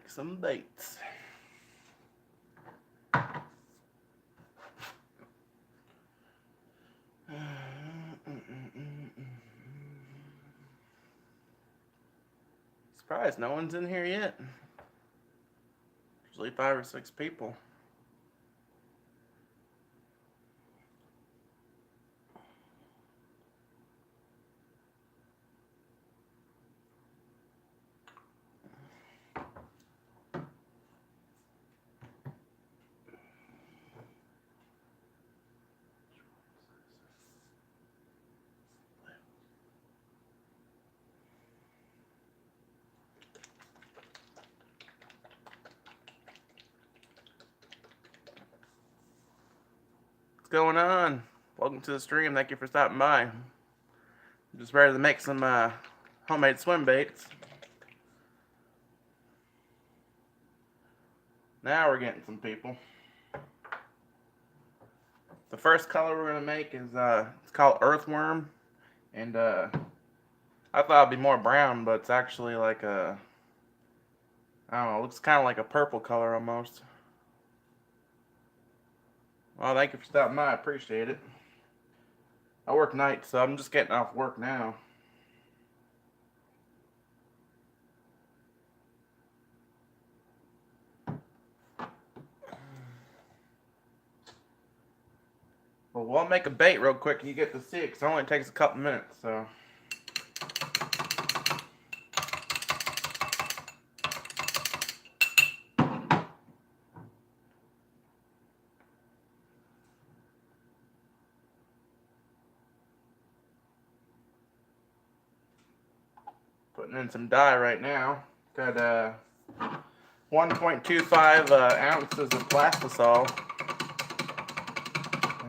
Make some baits. Surprised no one's in here yet. Usually 5 or 6 people. What's going on? Welcome to the stream. Thank you for stopping by. I'm just ready to make some homemade swim baits. Now we're getting some people. The first color we're gonna make is it's called Earthworm, and I thought it'd be more brown, but it's actually like a, I don't know, it looks kind of like a purple color almost. Well, thank you for stopping by. I appreciate it. I work nights, so I'm just getting off work now. Well, we'll make a bait real quick and you get to see it, because it only takes a couple minutes, so. Putting in some dye right now. Got 1.25 ounces of plastisol.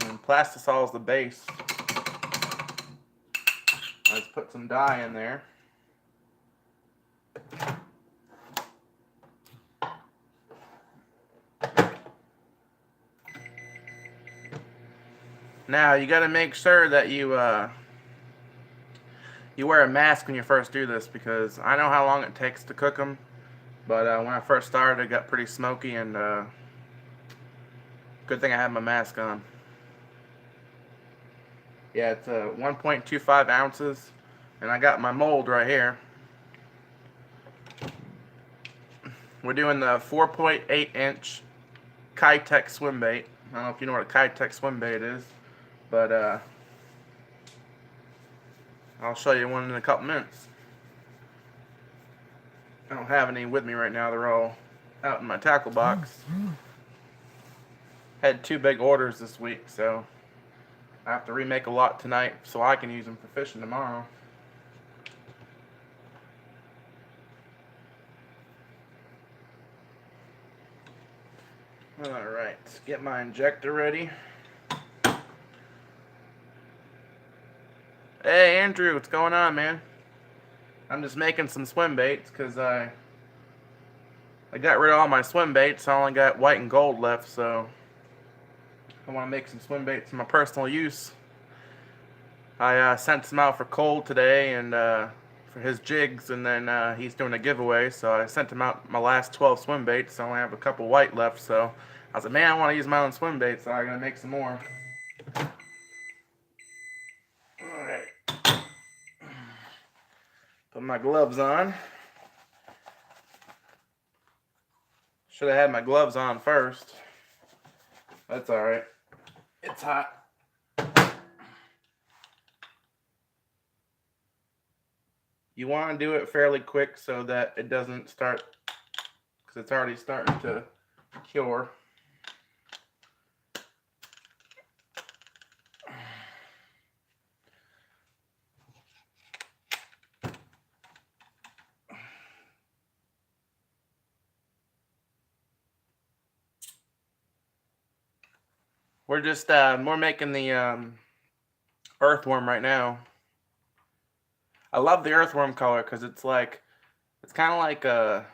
And plastisol is the base. Let's put some dye in there. Now you got to make sure that you wear a mask when you first do this, because I know how long it takes to cook them, but when I first started it got pretty smoky, and good thing I had my mask on. Yeah, it's 1.25 ounces, and I got my mold right here. We're doing the 4.8 inch Keitech swim bait. I don't know if you know what a Keitech swim bait is, but I'll show you one in a couple minutes. I don't have any with me right now. They're all out in my tackle box. Had 2 big orders this week, so I have to remake a lot tonight so I can use them for fishing tomorrow. Alright, get my injector ready. Hey Andrew, what's going on, man? I'm just making some swim baits because I got rid of all my swim baits. I only got white and gold left, so I want to make some swim baits for my personal use. I sent some out for Cole today and for his jigs, and then he's doing a giveaway, so I sent him out my last 12 swim baits. I only have a couple white left, so I was like, man, I want to use my own swim baits, so I gotta make some more. Alright. Put my gloves on. Should have had my gloves on first. That's alright. It's hot. You want to do it fairly quick so that it doesn't start, because it's already starting to cure. We're just we're making the earthworm right now. I love the earthworm color because it's like, it's kind of like a,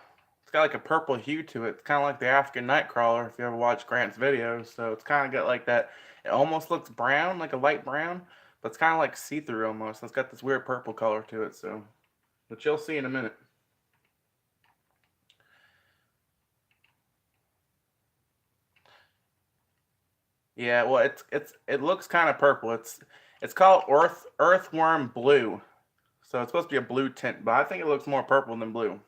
it's got like a purple hue to it. It's kind of like the African nightcrawler if you ever watch Grant's videos. So it's kind of got like that. It almost looks brown, like a light brown, but it's kind of like see-through almost. It's got this weird purple color to it. So, but you'll see in a minute. Yeah, well, it looks kind of purple. It's called earthworm blue, so it's supposed to be a blue tint, but I think it looks more purple than blue.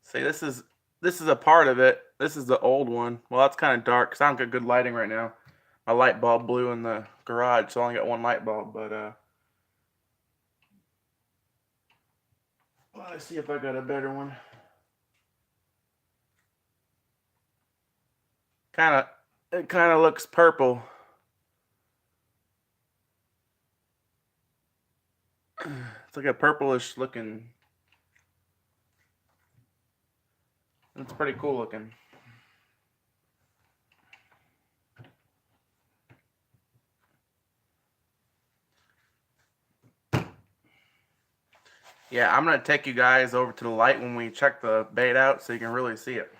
See, this is a part of it. This is the old one. Well, that's kind of dark because I don't get good lighting right now. My light bulb blew in the garage, so I only got one light bulb. But let's see if I got a better one. It kind of looks purple. It's like a purplish looking. It's pretty cool looking. Yeah, I'm gonna take you guys over to the light when we check the bait out so you can really see it.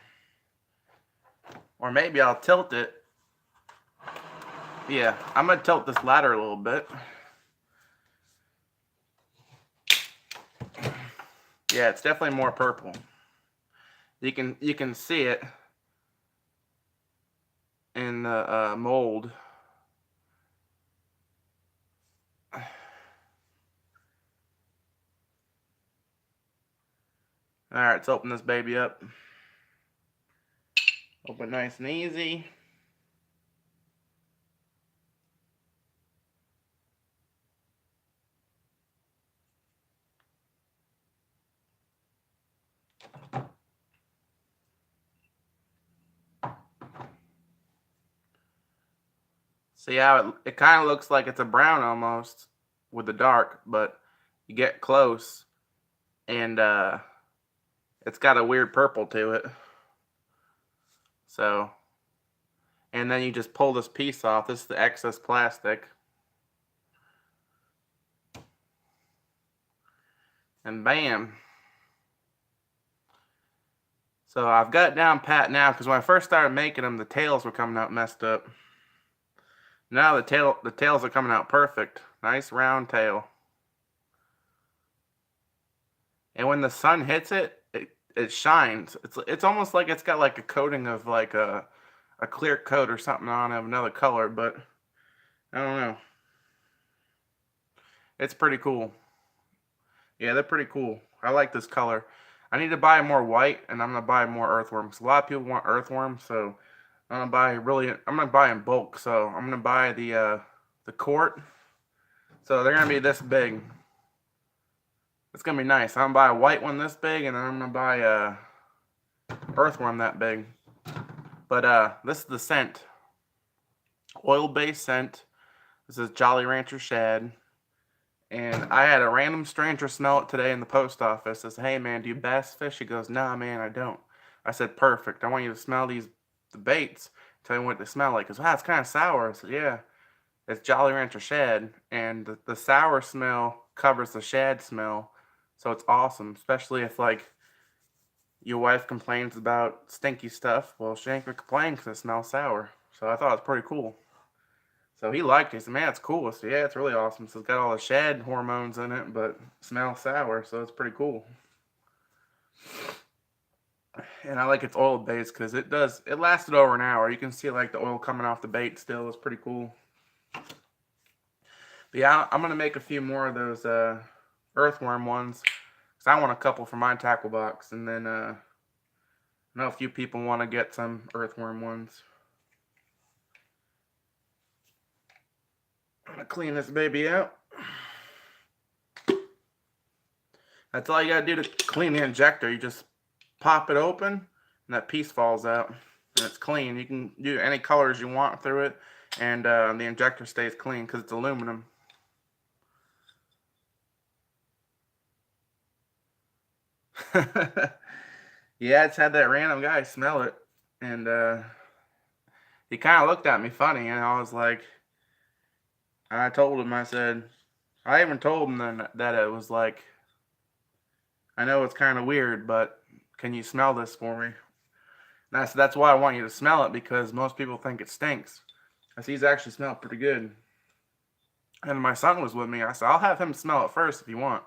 Or maybe I'll tilt it. Yeah, I'm gonna tilt this ladder a little bit. Yeah, it's definitely more purple. You can see it in the mold. All right, let's open this baby up. Open nice and easy. See how it kind of looks like it's a brown almost with the dark, but you get close and it's got a weird purple to it. So, and then you just pull this piece off. This is the excess plastic. And bam. So I've got it down pat now because when I first started making them, the tails were coming out messed up. Now the tails are coming out perfect. Nice round tail. And when the sun hits it, it shines. It's almost like it's got like a coating of like a clear coat or something on of another color, but I don't know. It's pretty cool. Yeah, they're pretty cool. I like this color. I need to buy more white, and I'm gonna buy more earthworms. A lot of people want earthworms, so I'm gonna buy in bulk. So I'm gonna buy the quart. So they're gonna be this big. It's gonna be nice. I'm gonna buy a white one this big, and then I'm gonna buy a earthworm that big. But this is the scent. Oil-based scent. This is Jolly Rancher shad. And I had a random stranger smell it today in the post office. I said, "Hey man, do you bass fish?" He goes, "Nah man, I don't." I said, "Perfect. I want you to smell the baits. Tell me what they smell like." He goes, "Wow, it's kind of sour." I said, "Yeah, it's Jolly Rancher shad, and the sour smell covers the shad smell, so it's awesome. Especially if like your wife complains about stinky stuff. Well, she ain't gonna complain because it smells sour." So I thought it was pretty cool. So he liked it. He said, "Man, it's cool." I said, "Yeah, it's really awesome. So it's got all the shad hormones in it, but smells sour, so it's pretty cool." And I like its oil base because it lasted over an hour. You can see like the oil coming off the bait still. It's pretty cool. But yeah, I'm gonna make a few more of those earthworm ones because I want a couple for my tackle box, and then I know a few people want to get some earthworm ones. I'm gonna clean this baby out. That's all you gotta do to clean the injector. You just pop it open, and that piece falls out, and it's clean. You can do any colors you want through it, and the injector stays clean because it's aluminum. Yeah, it's had that random guy smell it, and he kind of looked at me funny, and I was like, I told him, I even told him then that it was like, I know it's kind of weird, but can you smell this for me? And I said, that's why I want you to smell it, because most people think it stinks. I said, he's actually smelled pretty good. And my son was with me. I said, I'll have him smell it first if you want.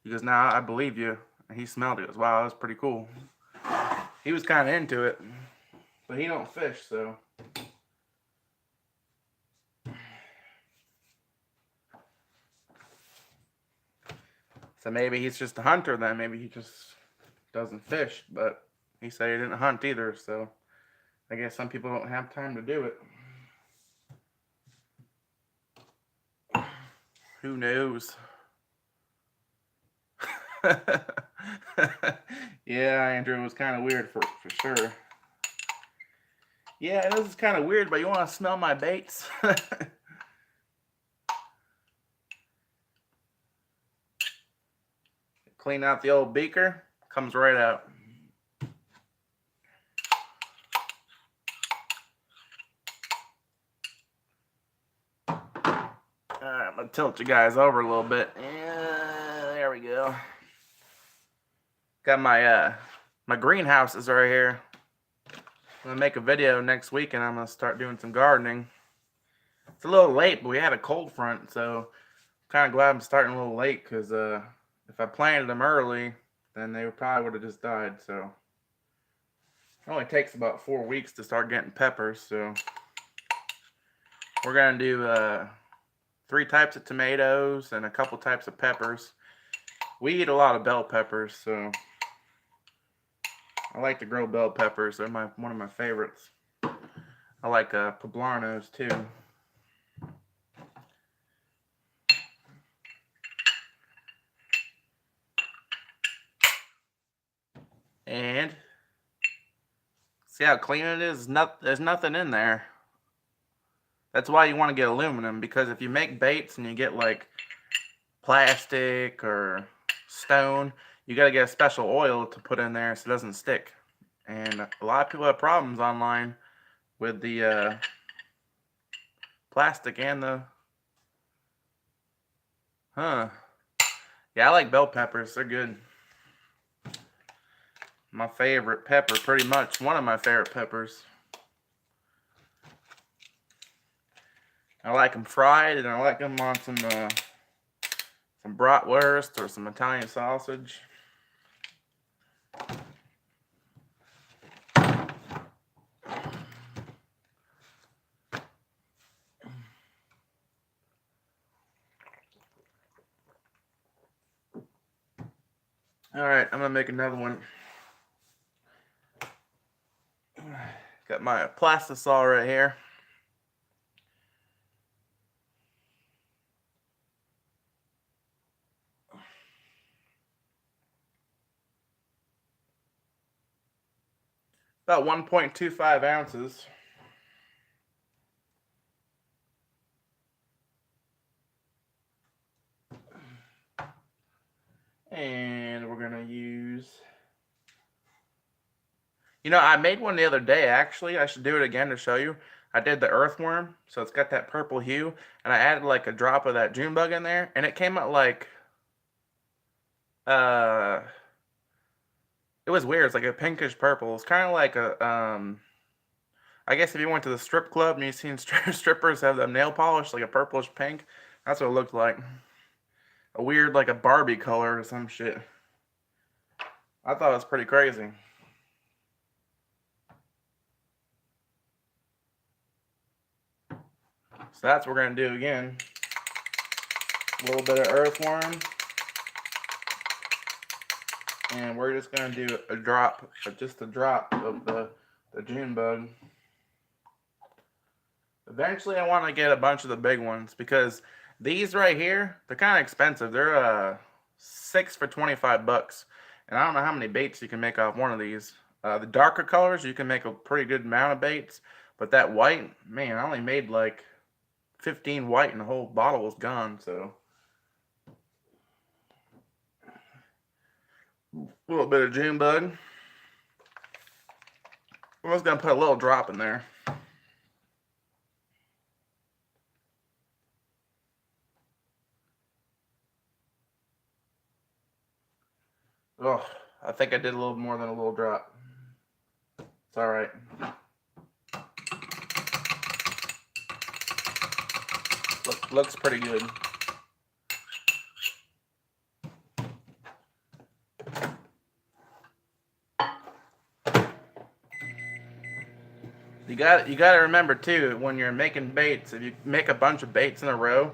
He goes, "Nah, I believe you." And he smelled it. He goes, "Wow, that's pretty cool." He was kind of into it, but he don't fish, so. So maybe he's just a hunter then. Maybe he just doesn't fish, but he said he didn't hunt either, so I guess some people don't have time to do it. Who knows? Yeah, Andrew, it was kind of weird for sure. Yeah, this is kind of weird, but you want to smell my baits? Clean out the old beaker, comes right out. Alright, I'm going to tilt you guys over a little bit. Yeah, there we go. Got my greenhouses right here. I'm going to make a video next week, and I'm going to start doing some gardening. It's a little late, but we had a cold front, so I'm kind of glad I'm starting a little late, because if I planted them early, then they probably would have just died. So it only takes about 4 weeks to start getting peppers, so we're going to do 3 types of tomatoes and a couple types of peppers. We eat a lot of bell peppers, so I like to grow bell peppers. They're one of my favorites. I like poblanos too. And see how clean it is? There's nothing in there. That's why you want to get aluminum, because if you make baits and you get like plastic or stone, you got to get a special oil to put in there so it doesn't stick. And a lot of people have problems online with the plastic and the yeah, I like bell peppers. They're good. My favorite pepper, pretty much one of my favorite peppers. I like them fried, and I like them on some bratwurst or some Italian sausage. Alright, I'm going to make another one. Got my plastisol right here. About 1.25 ounces. And we're going to use... You know, I made one the other day, actually. I should do it again to show you. I did the earthworm, so it's got that purple hue. And I added like a drop of that June bug in there. And it came out like... It was weird. It's like a pinkish purple. It's kind of like a... I guess if you went to the strip club and you've seen strippers have the nail polish, like a purplish pink, that's what it looked like. A weird, like a Barbie color or some shit. I thought it was pretty crazy. So that's what we're going to do again. A little bit of earthworm. And we're just going to do a drop, just a drop of the June bug. Eventually I want to get a bunch of the big ones, because these right here, they're kind of expensive. They're 6 for 25 bucks. And I don't know how many baits you can make off one of these. The darker colors, you can make a pretty good amount of baits. But that white, man, I only made like 15 white and the whole bottle was gone, so. A little bit of June bug. I'm just going to put a little drop in there. Oh, I think I did a little more than a little drop. It's alright. Looks pretty good. You got to remember too, when you're making baits, if you make a bunch of baits in a row,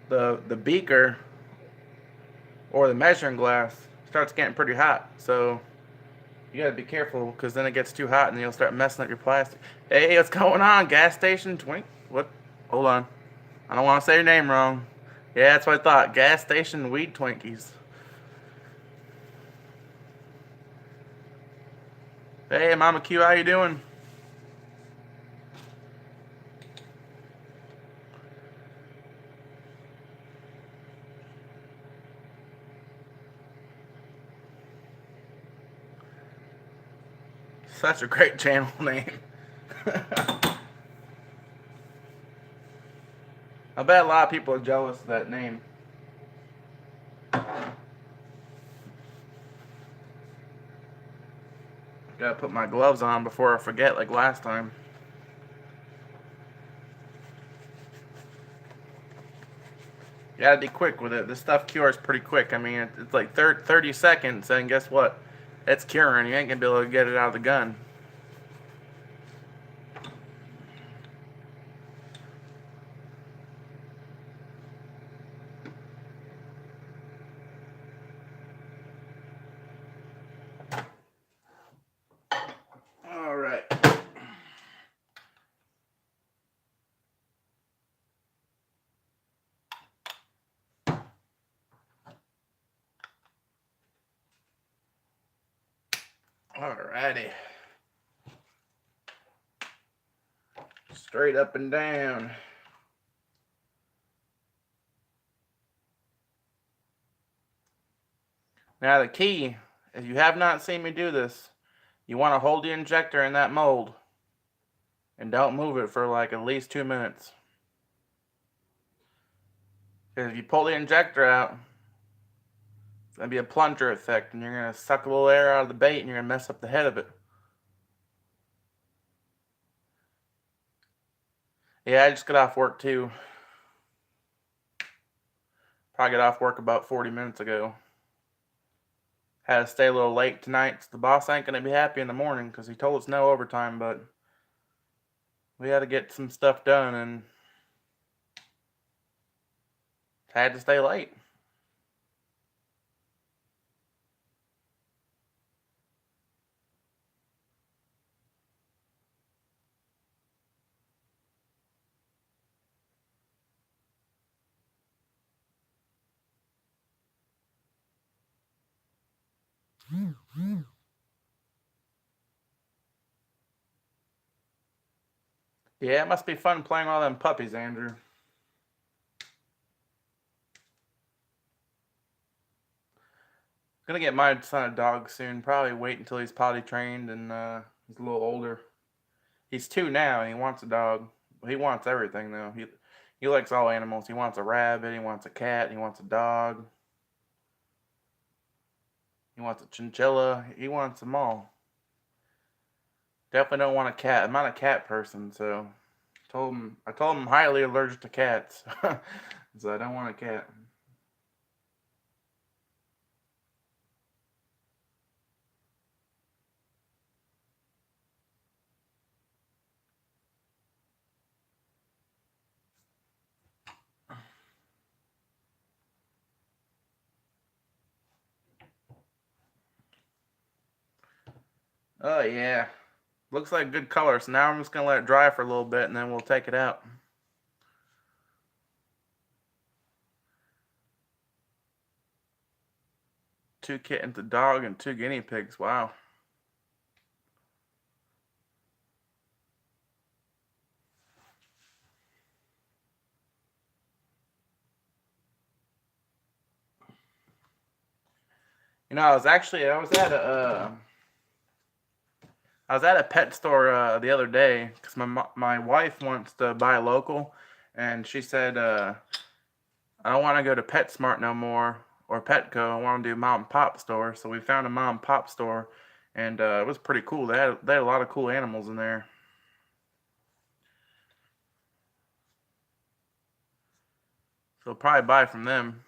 the beaker or the measuring glass starts getting pretty hot. So you gotta be careful, because then it gets too hot and you'll start messing up your plastic. Hey, what's going on? Gas station twink? What? Hold on. I don't want to say your name wrong. Yeah, that's what I thought. Gas station weed Twinkies. Hey, Mama Q, how you doing? Such a great channel name. I bet a lot of people are jealous of that name. Gotta put my gloves on before I forget, like last time. You gotta be quick with it. This stuff cures pretty quick. I mean, it's like 30 seconds, and guess what? It's curing. You ain't gonna be able to get it out of the gun. All right. Alrighty. Straight up and down. Now the key, if you have not seen me do this, you want to hold the injector in that mold and don't move it for like at least 2 minutes. Because if you pull the injector out, it's going to be a plunger effect, and you're going to suck a little air out of the bait and you're going to mess up the head of it. Yeah, I just got off work too. Probably got off work about 40 minutes ago. Had to stay a little late tonight, so the boss ain't going to be happy in the morning because he told us no overtime, but we had to get some stuff done and had to stay late. Yeah, it must be fun playing all them puppies, Andrew. Gonna get my son a dog soon. Probably wait until he's potty trained and he's a little older. He's 2 now and he wants a dog. He wants everything though. He likes all animals. He wants a rabbit. He wants a cat. He wants a dog. He wants a chinchilla. He wants them all. Definitely don't want a cat. I'm not a cat person, so I told him I'm highly allergic to cats, so I don't want a cat. Oh yeah, looks like good color. So now I'm just gonna let it dry for a little bit, and then we'll take it out. 2 kittens, a dog, and 2 guinea pigs. Wow. You know, I was at a pet store the other day because my wife wants to buy local, and she said I don't want to go to PetSmart no more or Petco. I want to do mom and pop store. So we found a mom and pop store, and it was pretty cool. They had a lot of cool animals in there. So probably buy from them.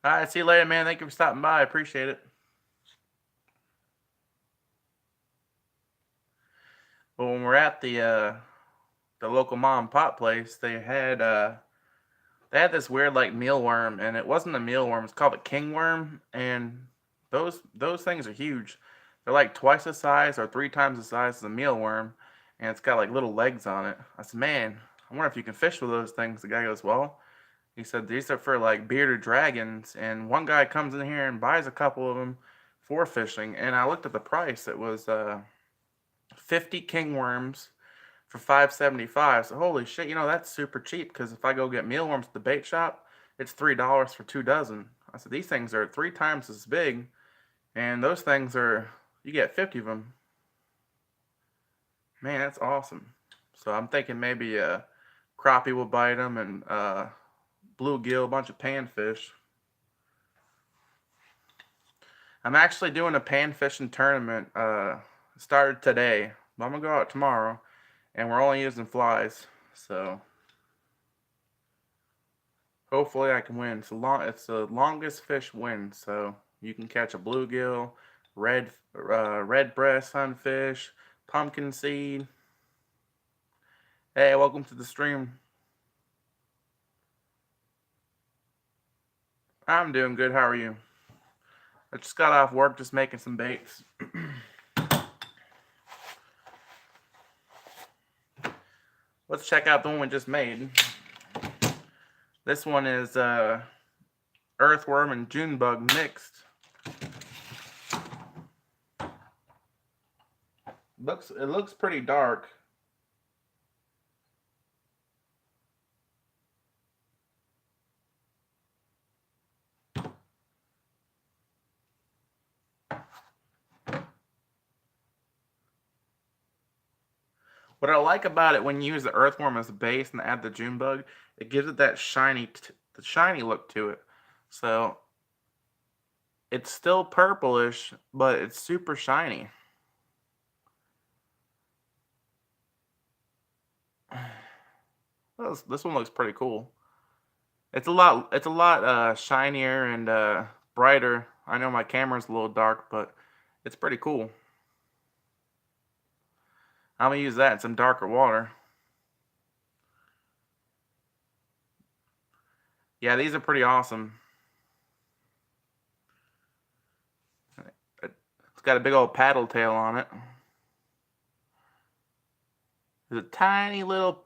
All right, see you later, man. Thank you for stopping by. I appreciate it. But when we're at the local mom and pop place, they had this weird like mealworm, and it wasn't a mealworm. It's called a kingworm, and those things are huge. They're like twice the size or three times the size as a mealworm, and it's got like little legs on it. I said, man, I wonder if you can fish with those things. The guy goes, well, he said these are for like bearded dragons, and one guy comes in here and buys a couple of them for fishing. And I looked at the price. It was 50 kingworms for 5.75. So holy shit, that's super cheap. Because if I go get mealworms at the bait shop, it's $3 for 2 dozen. I said these things are 3 times as big, and those things you get 50 of them. Man, that's awesome. So I'm thinking maybe crappie will bite them, and bluegill, a bunch of panfish. I'm actually doing a pan fishing tournament. Started today, but I'm gonna go out tomorrow, and we're only using flies. So hopefully I can win. It's the longest fish win. So you can catch a bluegill, red breast sunfish, pumpkin seed. Hey, welcome to the stream. I'm doing good. How are you? I just got off work, just making some baits. Let's check out the one we just made. This one is earthworm and June bug mixed. It looks pretty dark. What I like about it when you use the earthworm as a base and add the June bug, it gives it that shiny look to it. So it's still purplish, but it's super shiny. This one looks pretty cool. It's a lot shinier and brighter. I know my camera's a little dark, but it's pretty cool. I'm gonna use that in some darker water. Yeah, these are pretty awesome. It's got a big old paddle tail on it. There's a tiny little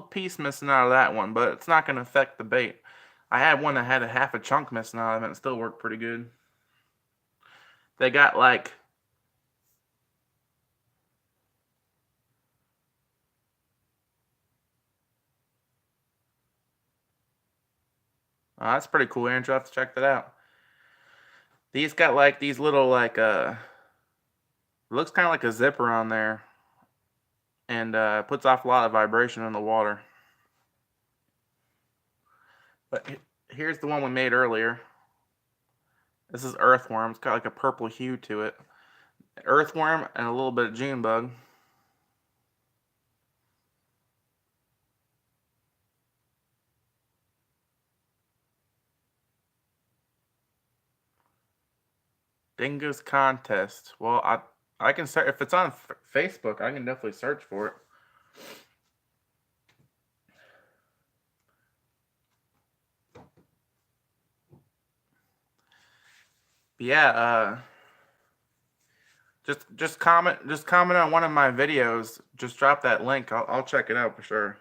piece missing out of that one, but it's not going to affect the bait. I had one that had a half a chunk missing out of it and it still worked pretty good. They got like that's pretty cool, Andrew. I'll have to check that out. These got like these little like looks kind of like a zipper on there, and puts off a lot of vibration in the water. But here's the one we made earlier. This is earthworm. It's got like a purple hue to it. Earthworm and a little bit of June bug. Dingoes contest. Well, I can search if it's on Facebook. I can definitely search for it. But yeah, just comment on one of my videos. Just drop that link. I'll check it out for sure.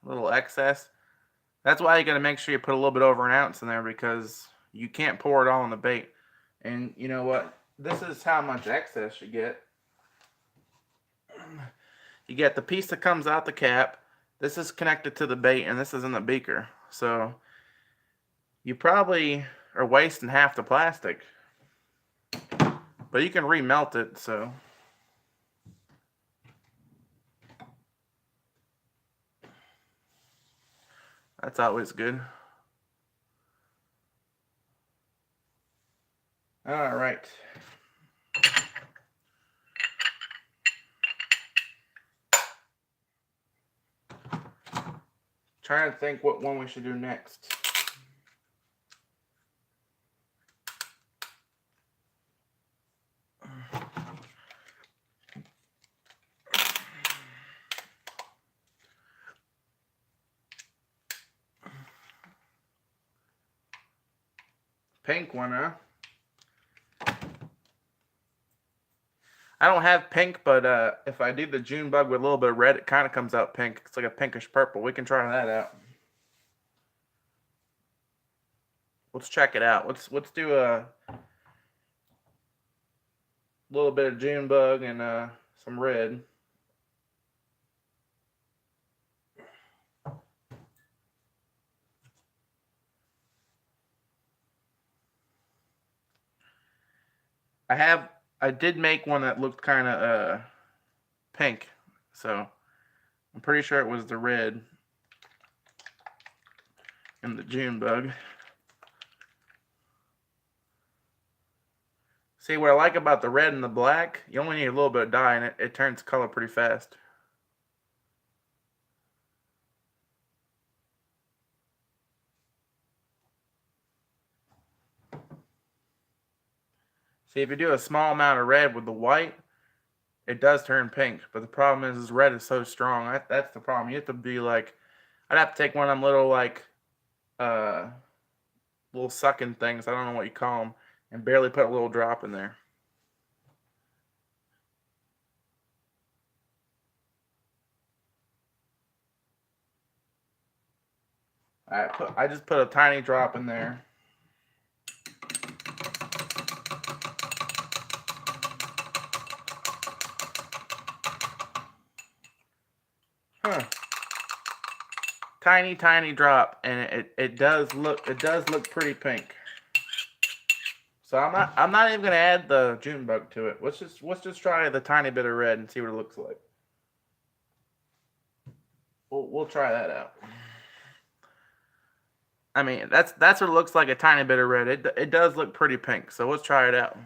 A little excess. That's why you got to make sure you put a little bit over an ounce in there, because you can't pour it all on the bait. And you know what? This is how much excess you get. You get the piece that comes out the cap. This is connected to the bait, and this is in the beaker. So you probably are wasting half the plastic. But you can remelt it, so. That's always good. All right. Trying to think what one we should do next. Pink one, huh? I don't have pink, but if I do the June bug with a little bit of red, it kind of comes out pink. It's like a pinkish purple. We can try that out. Let's check it out. Let's do a little bit of June bug and some red. I did make one that looked kind of pink, so I'm pretty sure it was the red in the June bug. See, what I like about the red and the black, you only need a little bit of dye and it turns color pretty fast. See, if you do a small amount of red with the white, it does turn pink. But the problem is red is so strong. That's the problem. You have to be like, I'd have to take one of them little like, little sucking things. I don't know what you call them, and barely put a little drop in there. I just put a tiny drop in there. Huh. Tiny drop, and it does look pretty pink. So I'm not even gonna add the June bug to it. Let's just try the tiny bit of red and see what it looks like. We'll try that out. I mean, that's what it looks like, a tiny bit of red. It does look pretty pink. So let's try it out.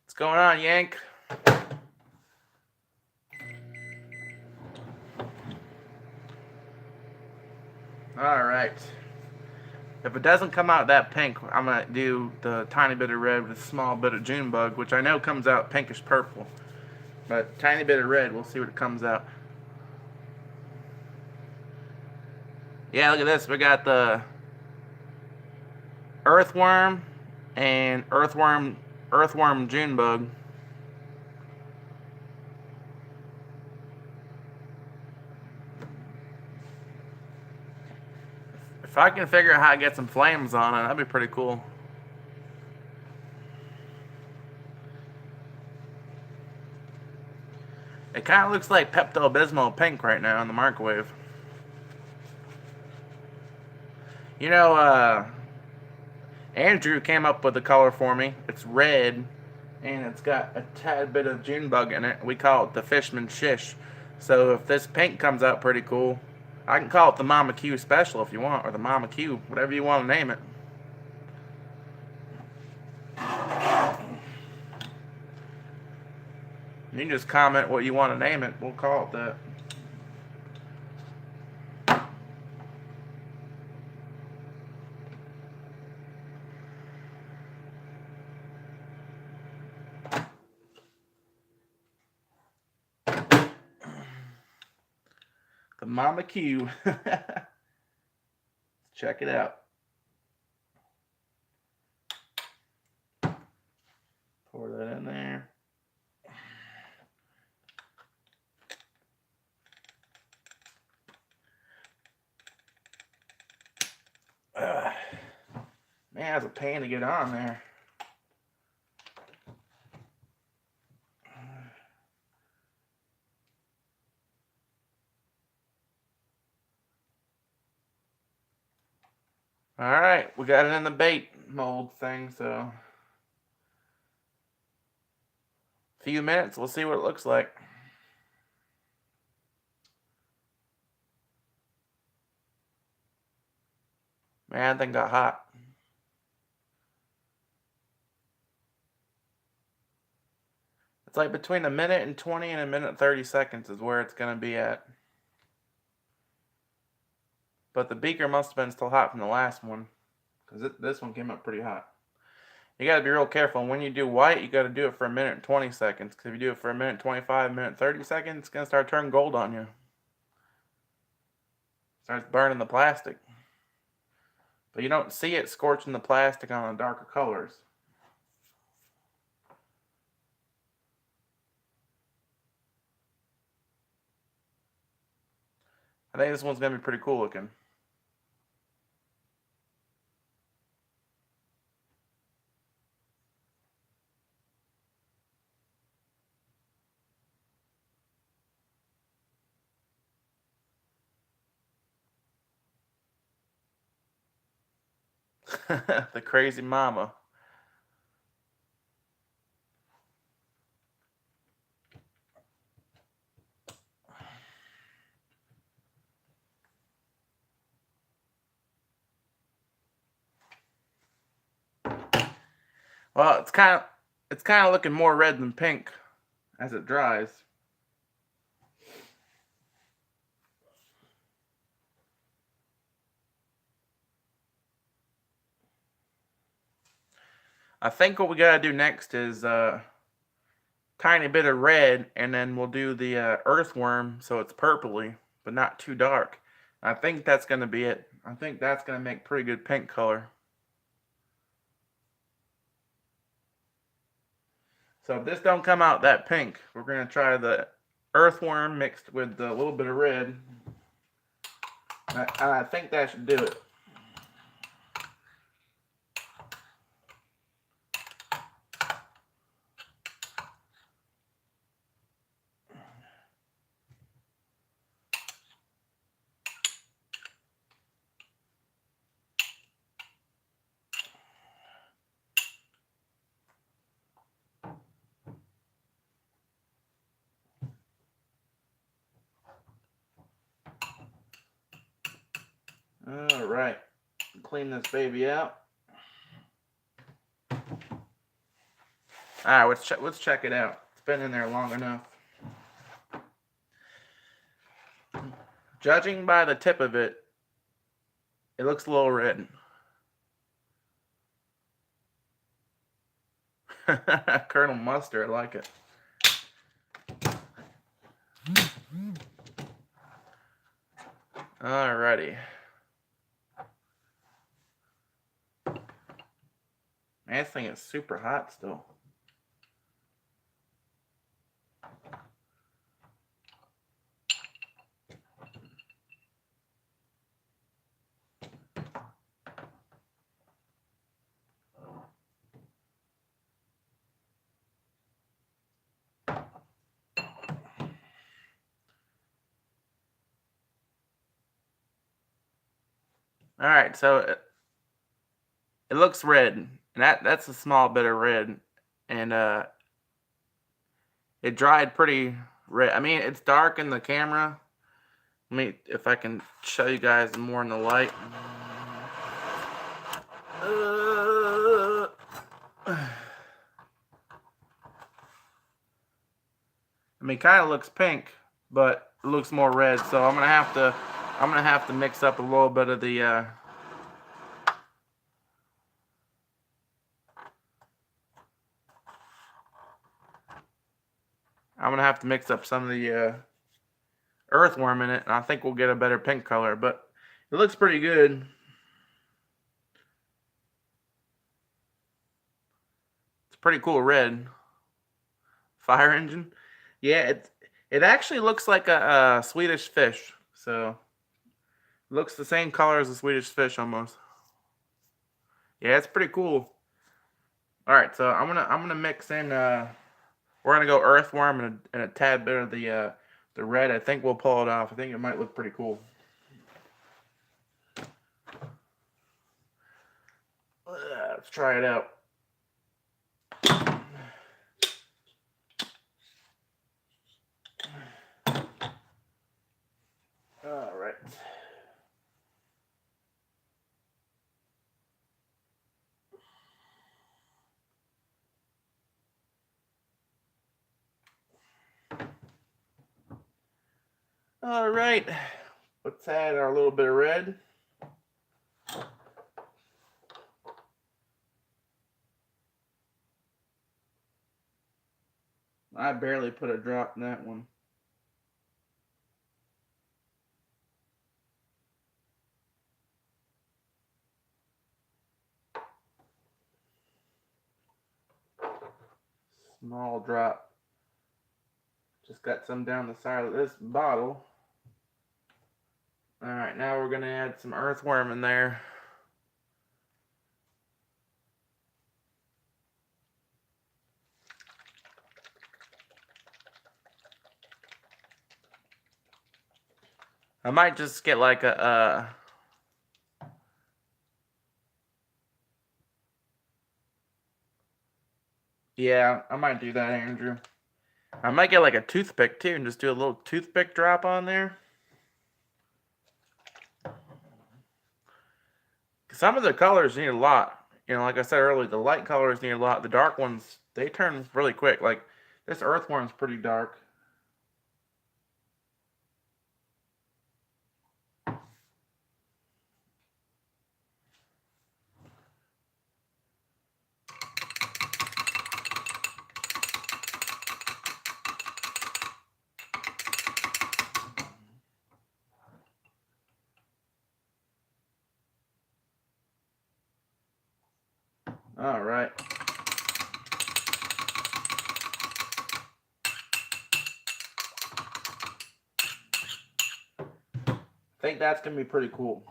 What's going on, Yank? All right. If it doesn't come out that pink, I'm going to do the tiny bit of red with a small bit of June bug, which I know comes out pinkish purple. But tiny bit of red, we'll see what it comes out. Yeah, look at this. We got the earthworm and earthworm June bug. If I can figure out how to get some flames on it, that'd be pretty cool. It kind of looks like Pepto-Bismol pink right now in the microwave. You know, Andrew came up with the color for me. It's red, and it's got a tad bit of June bug in it. We call it the Fishman Shish. So if this pink comes out pretty cool, I can call it the Mama Q Special if you want, or the Mama Q, whatever you want to name it. You can just comment what you want to name it. We'll call it that. The Mama Q. Check it out. Pour that in there. Man, it's a pain to get on there. Alright, we got it in the bait mold thing, so a few minutes, we'll see what it looks like. Man, that thing got hot. It's like between a minute and 20 and a minute 30 seconds is where it's going to be at. But the beaker must have been still hot from the last one, because this one came up pretty hot. You got to be real careful. When you do white, you got to do it for a minute and 20 seconds. Because if you do it for a minute 25, minute 30 seconds, it's going to start turning gold on you. Starts burning the plastic. But you don't see it scorching the plastic on the darker colors. I think this one's going to be pretty cool looking. The crazy mama. Well, it's kind of looking more red than pink as it dries. I think what we gotta do next is tiny bit of red, and then we'll do the earthworm so it's purpley, but not too dark. I think that's gonna be it. I think that's gonna make pretty good pink color. So if this don't come out that pink, we're gonna try the earthworm mixed with a little bit of red. I think that should do it. All right, clean this baby out. All right, let's check it out. It's been in there long enough. Judging by the tip of it, it looks a little red. Colonel Mustard, I like it. Alrighty. Man, this thing is super hot still. All right, so it looks red, and that's a small bit of red, and it dried pretty red. I mean, it's dark in the camera. Let me, if I can show you guys more in the light. I mean, kind of looks pink, but it looks more red. So I'm gonna have to mix up a little bit of the. I'm gonna have to mix up some of the earthworm in it, and I think we'll get a better pink color. But it looks pretty good. It's pretty cool red. Fire engine. Yeah, it actually looks like a Swedish fish. So it looks the same color as a Swedish fish almost. Yeah, it's pretty cool. All right, so I'm gonna mix in. We're gonna go earthworm and a tad bit of the red. I think we'll pull it off. I think it might look pretty cool. Let's try it out. All right. All right, let's add our little bit of red. I barely put a drop in that one. Small drop. Just got some down the side of this bottle. Alright, now we're going to add some earthworm in there. I might just get like a yeah, I might do that, Andrew. I might get like a toothpick too and just do a little toothpick drop on there. Some of the colors need a lot. You know, like I said earlier, the light colors need a lot. The dark ones, they turn really quick. Like this earthworm's pretty dark. All right. I think that's going to be pretty cool.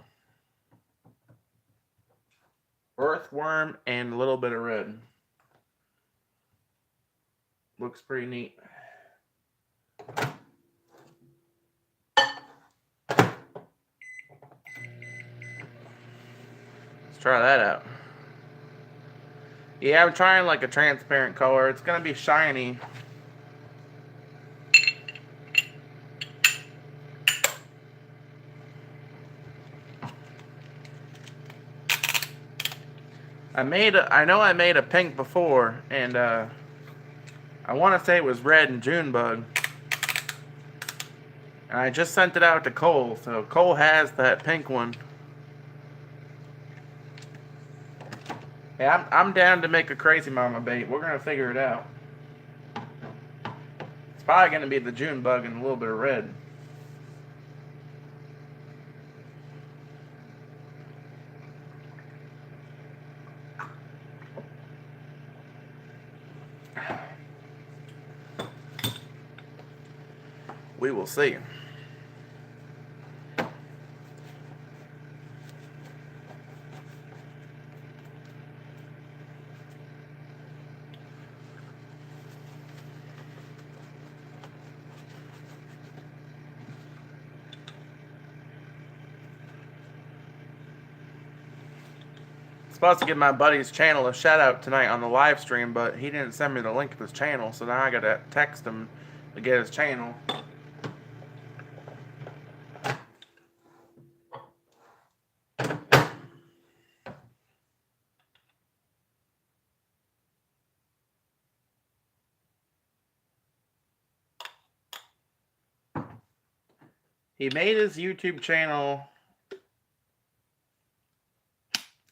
Earthworm and a little bit of red. Looks pretty neat. Let's try that out. Yeah, I'm trying like a transparent color. It's going to be shiny. I know I made a pink before, and I want to say it was red and Junebug. And I just sent it out to Cole, so Cole has that pink one. Yeah, I'm down to make a Crazy Mama bait. We're gonna figure it out. It's probably gonna be the Junebug and a little bit of red. We will see. Supposed to give my buddy's channel a shout out tonight on the live stream, but he didn't send me the link to his channel, so now I gotta text him to get his channel. He made his YouTube channel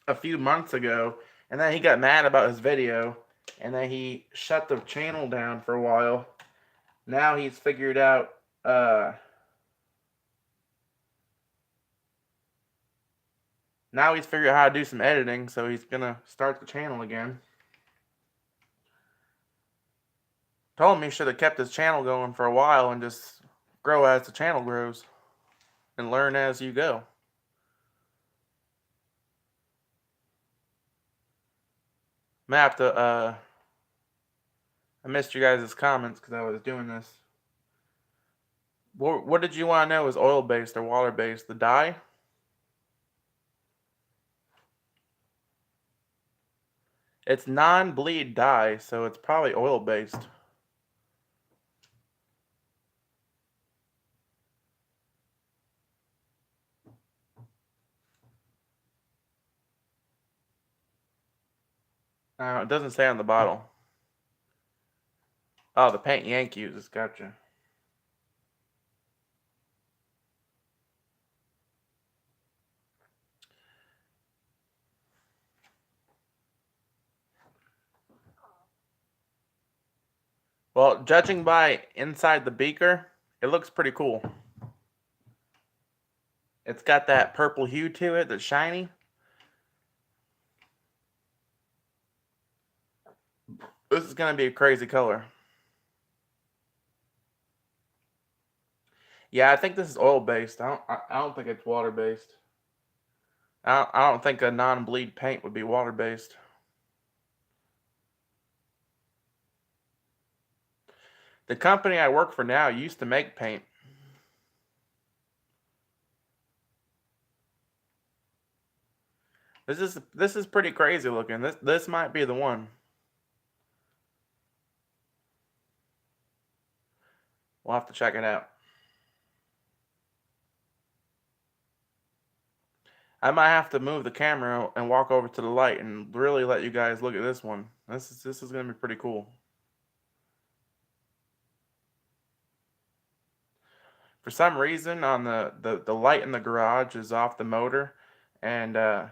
a few months ago, and then he got mad about his video, and then he shut the channel down for a while. Now he's figured out now he's figured out how to do some editing, so he's gonna start the channel again. Told him he should have kept his channel going for a while and just grow as the channel grows and learn as you go. I'm gonna have to I missed you guys' comments because I was doing this. What did you want to know? Is oil based or water based? The dye? It's non-bleed dye, so it's probably oil based. It doesn't say on the bottle. Oh, the paint Yank uses. Gotcha. Well, judging by inside the beaker, it looks pretty cool. It's got that purple hue to it that's shiny. This is going to be a crazy color. Yeah, I think this is oil-based. I don't think it's water-based. I don't think a non-bleed paint would be water-based. The company I work for now used to make paint. This is pretty crazy looking. This might be the one. We'll have to check it out. I might have to move the camera and walk over to the light and really let you guys look at this one. This is gonna be pretty cool. For some reason, on the light in the garage is off the motor, and the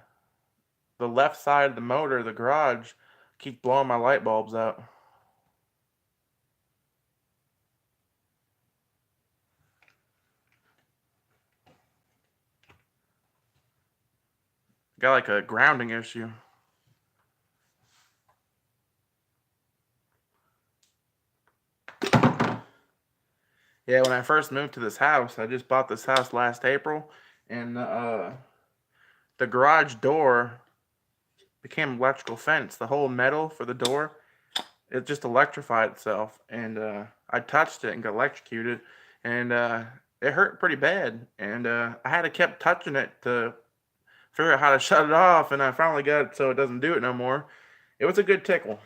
left side of the motor, the garage, keeps blowing my light bulbs out. Got like a grounding issue. Yeah, when I first moved to this house, I just bought this house last April, and the garage door became electrical fence. The whole metal for the door, it just electrified itself, and I touched it and got electrocuted, and it hurt pretty bad. And I had to keep touching it to figure out how to shut it off, and I finally got it so it doesn't do it no more. It was a good tickle.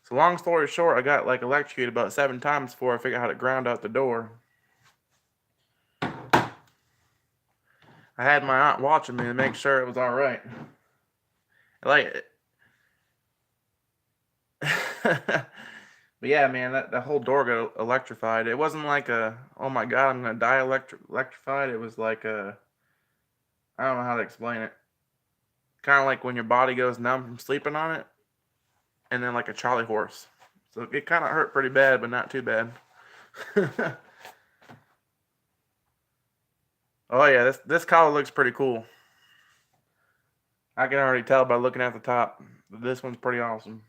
So long story short, I got like electrocuted about 7 times before I figured out how to ground out the door. I had my aunt watching me to make sure it was all right. Like, but yeah, man, that whole door got electrified. It wasn't like a, oh my god, I'm gonna die electrified. It was like a, I don't know how to explain it. Kind of like when your body goes numb from sleeping on it, and then like a Charlie horse. So it kind of hurt pretty bad, but not too bad. Oh yeah, this collar looks pretty cool. I can already tell by looking at the top. This one's pretty awesome.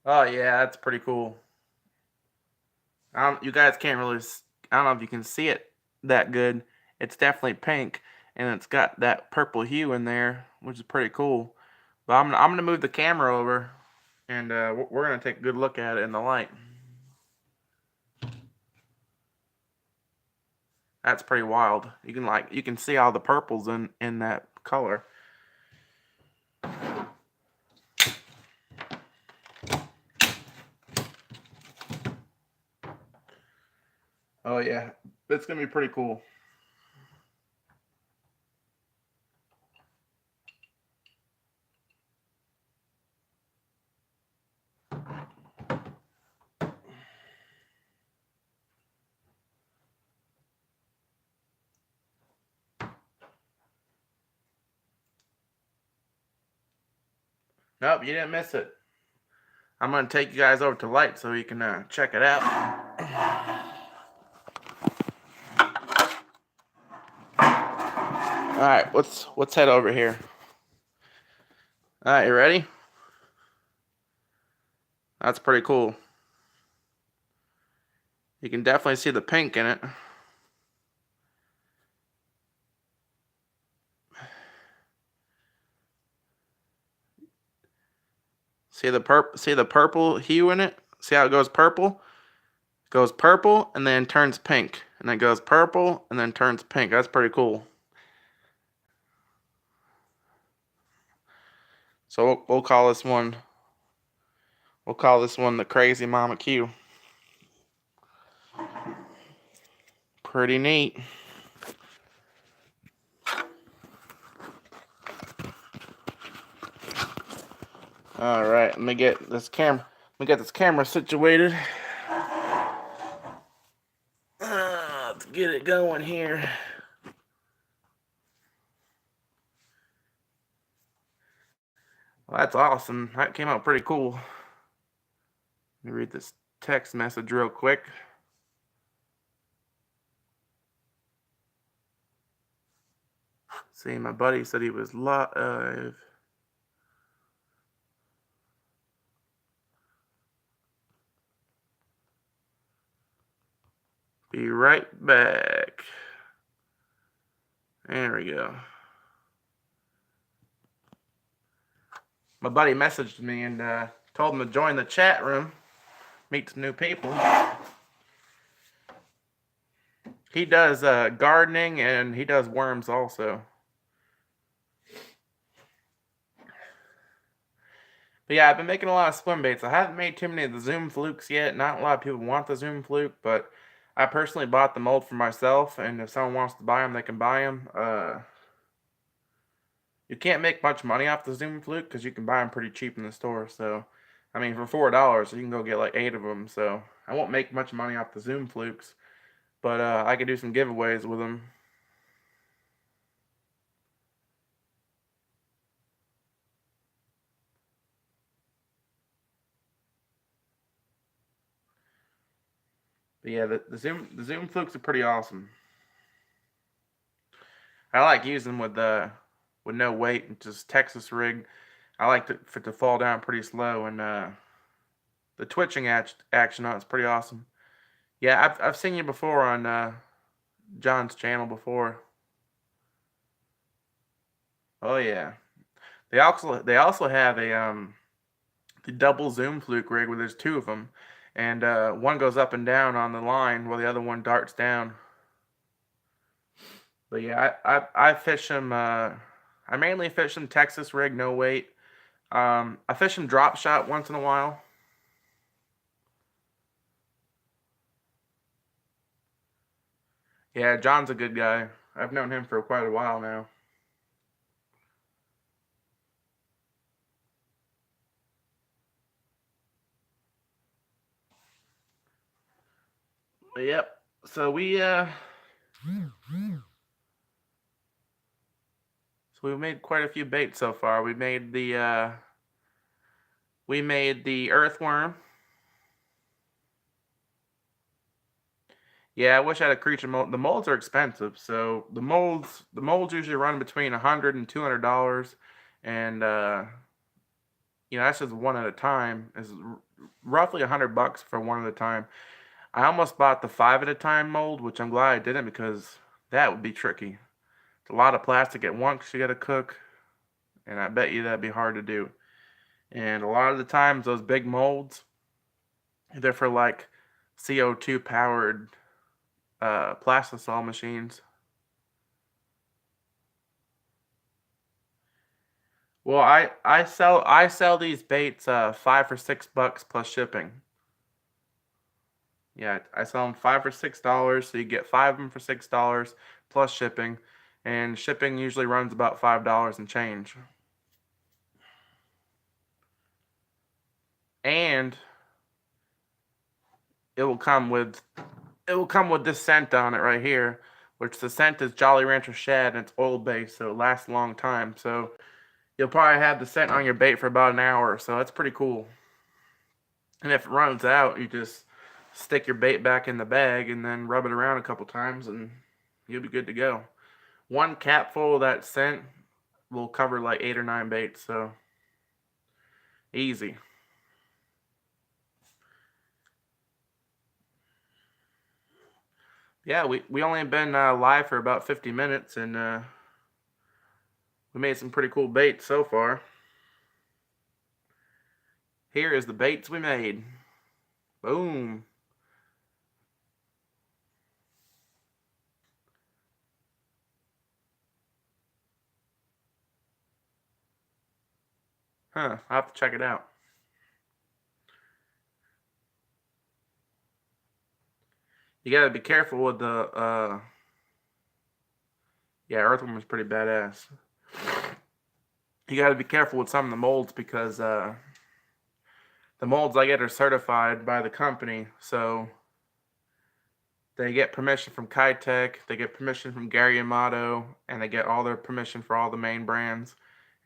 Oh yeah, that's pretty cool. You guys can't really. I don't know if you can see it that good. It's definitely pink, and it's got that purple hue in there, which is pretty cool. But I'm gonna move the camera over, and we're gonna take a good look at it in the light. That's pretty wild. You can see all the purples in that color. Oh yeah, it's gonna be pretty cool. Nope, you didn't miss it. I'm gonna take you guys over to light so you can check it out. All right, let's head over here. All right, you ready? That's pretty cool. You can definitely see the pink in it. See the purple hue in it? See how it goes purple? It goes purple and then turns pink. And then goes purple and then turns pink. That's pretty cool. So we'll call this one the Crazy Mama Q. Pretty neat. All right, let me get this camera situated. Let's get it going here. Well, that's awesome. That came out pretty cool. Let me read this text message real quick. See, my buddy said he was live. Be right back. There we go. My buddy messaged me and told him to join the chat room, meet some new people. He does gardening and he does worms also. But yeah, I've been making a lot of swim baits. I haven't made too many of the Zoom Flukes yet. Not a lot of people want the Zoom Fluke, but I personally bought the mold for myself, and if someone wants to buy them, they can buy them. You can't make much money off the Zoom Fluke because you can buy them pretty cheap in the store. So, I mean, for $4, you can go get like 8 of them. So, I won't make much money off the Zoom Flukes, but I could do some giveaways with them. But yeah, the Zoom Flukes are pretty awesome. I like using them with no weight and just Texas rig. I like for it to fall down pretty slow, and the twitching action on it's pretty awesome. Yeah, I've seen you before on John's channel before. Oh yeah, they also have a the double Zoom Fluke rig where there's 2 of them, and one goes up and down on the line while the other one darts down. But yeah, I fish them. I mainly fish them Texas rig, no weight. I fish them drop shot once in a while. Yeah, John's a good guy. I've known him for quite a while now. But yep. So we made quite a few baits so far. We made the earthworm. Yeah, I wish I had a creature mold. The molds are expensive, so the molds usually run between $100 and $200, and that's just one at a time. Is roughly $100 for one at a time. I almost bought the 5 at a time mold, which I'm glad I didn't because that would be tricky. It's a lot of plastic at once you got to cook, and I bet you that'd be hard to do. And a lot of the times, those big molds, they're for like CO2 powered plastisol machines. Well, I sell these baits $5 for $6 plus shipping. Yeah, I sell them $5 for $6, so you get 5 of them for $6 plus shipping, and shipping usually runs about $5 and change. And it will come with this scent on it right here, which the scent is Jolly Rancher Shad, and it's oil based, so it lasts a long time. So you'll probably have the scent on your bait for about an hour, so that's pretty cool. And if it runs out, you just stick your bait back in the bag and then rub it around a couple times, and you'll be good to go. One capful of that scent will cover like 8 or 9 baits, so easy. Yeah, we only been live for about 50 minutes, and we made some pretty cool baits so far. Here is the baits we made. Boom. Huh, I'll have to check it out. You gotta be careful with the, yeah, earthworm is pretty badass. You gotta be careful with some of the molds because, the molds I get are certified by the company, so they get permission from Kitech, they get permission from Gary Yamato, and they get all their permission for all the main brands.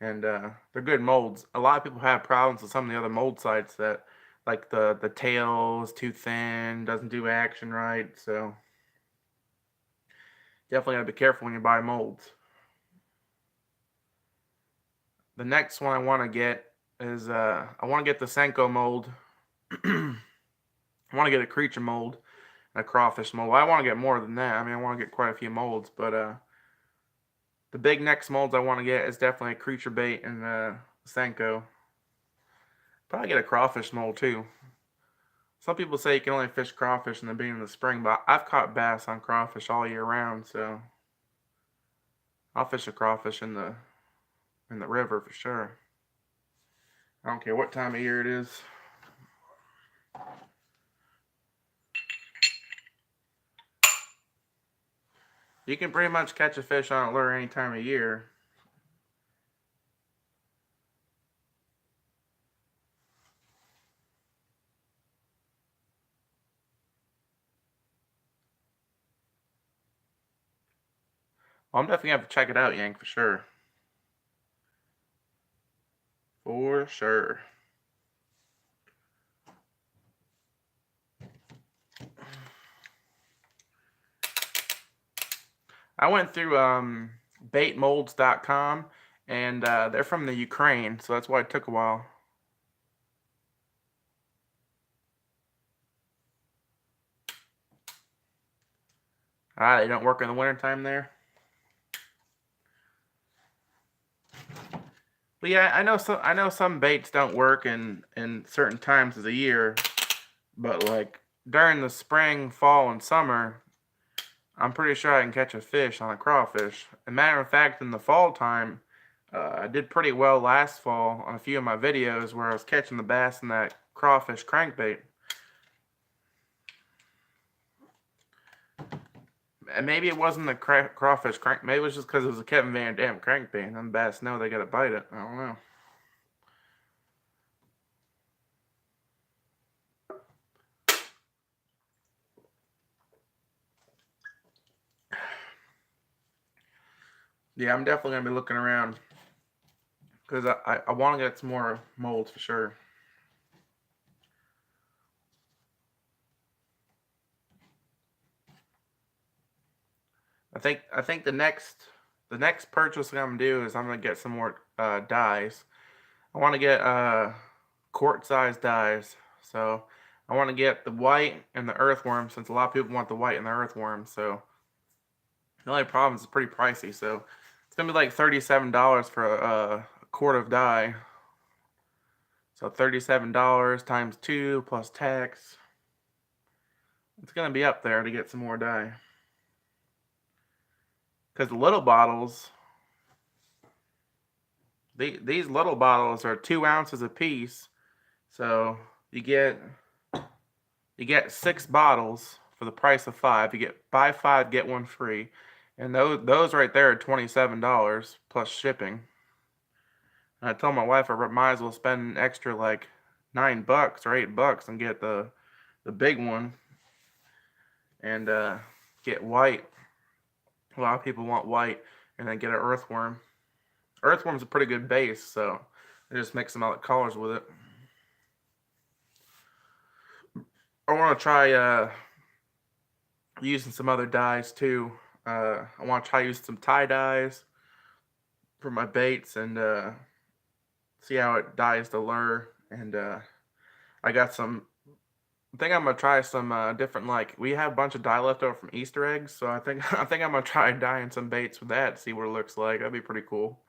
And they're good molds. A lot of people have problems with some of the other mold sites that, like the tail is too thin, doesn't do action right. So definitely gotta be careful when you buy molds. The next one I want to get is I want to get the Senko mold. I want to get a creature mold, and a crawfish mold. I want to get more than that. I mean, I want to get quite a few molds, but the big next molds I want to get is definitely a creature bait and Senko. Probably get a crawfish mold too. Some people say you can only fish crawfish in the beginning of the spring, but I've caught bass on crawfish all year round, so I'll fish a crawfish in the river for sure. I don't care what time of year it is. You can pretty much catch a fish on a lure any time of year. Well, I'm definitely gonna have to check it out, Yank, for sure. For sure. I went through baitmolds.com, and they're from the Ukraine, so that's why it took a while. They don't work in the wintertime there. But yeah, I know some baits don't work in certain times of the year, but like during the spring, fall, and summer, I'm pretty sure I can catch a fish on a crawfish. As a matter of fact, in the fall time, I did pretty well last fall on a few of my videos where I was catching the bass in that crawfish crankbait. And maybe it wasn't the crawfish crank. Maybe it was just because it was a Kevin Van Dam crankbait. And them bass know they gotta bite it. I don't know. Yeah, I'm definitely gonna be looking around because I want to get some more molds for sure. I think the next purchase I'm gonna do is I'm gonna get some more dies. I want to get quart size dies. So I want to get the white and the earthworm, since a lot of people want the white and the earthworm. So the only problem is it's pretty pricey. So it's gonna be like $37 for a quart of dye. So $37 times 2 plus tax. It's gonna be up there to get some more dye. Because the little bottles, these little bottles are 2 ounces a piece. So you get 6 bottles for the price of 5. You get buy 5 get 1 free, and those right there are $27 plus shipping. And I told my wife I might as well spend an extra like $9 or $8 and get the big one and get white. A lot of people want white, and then get an earthworm. Earthworm's a pretty good base, so I just mix some other colors with it. I want to try using some other dyes too. I want to try using some tie dyes for my baits and see how it dyes the lure. And I got some. I think I'm gonna try some different. Like we have a bunch of dye left over from Easter eggs, so I think I'm gonna try dyeing some baits with that. See what it looks like. That'd be pretty cool.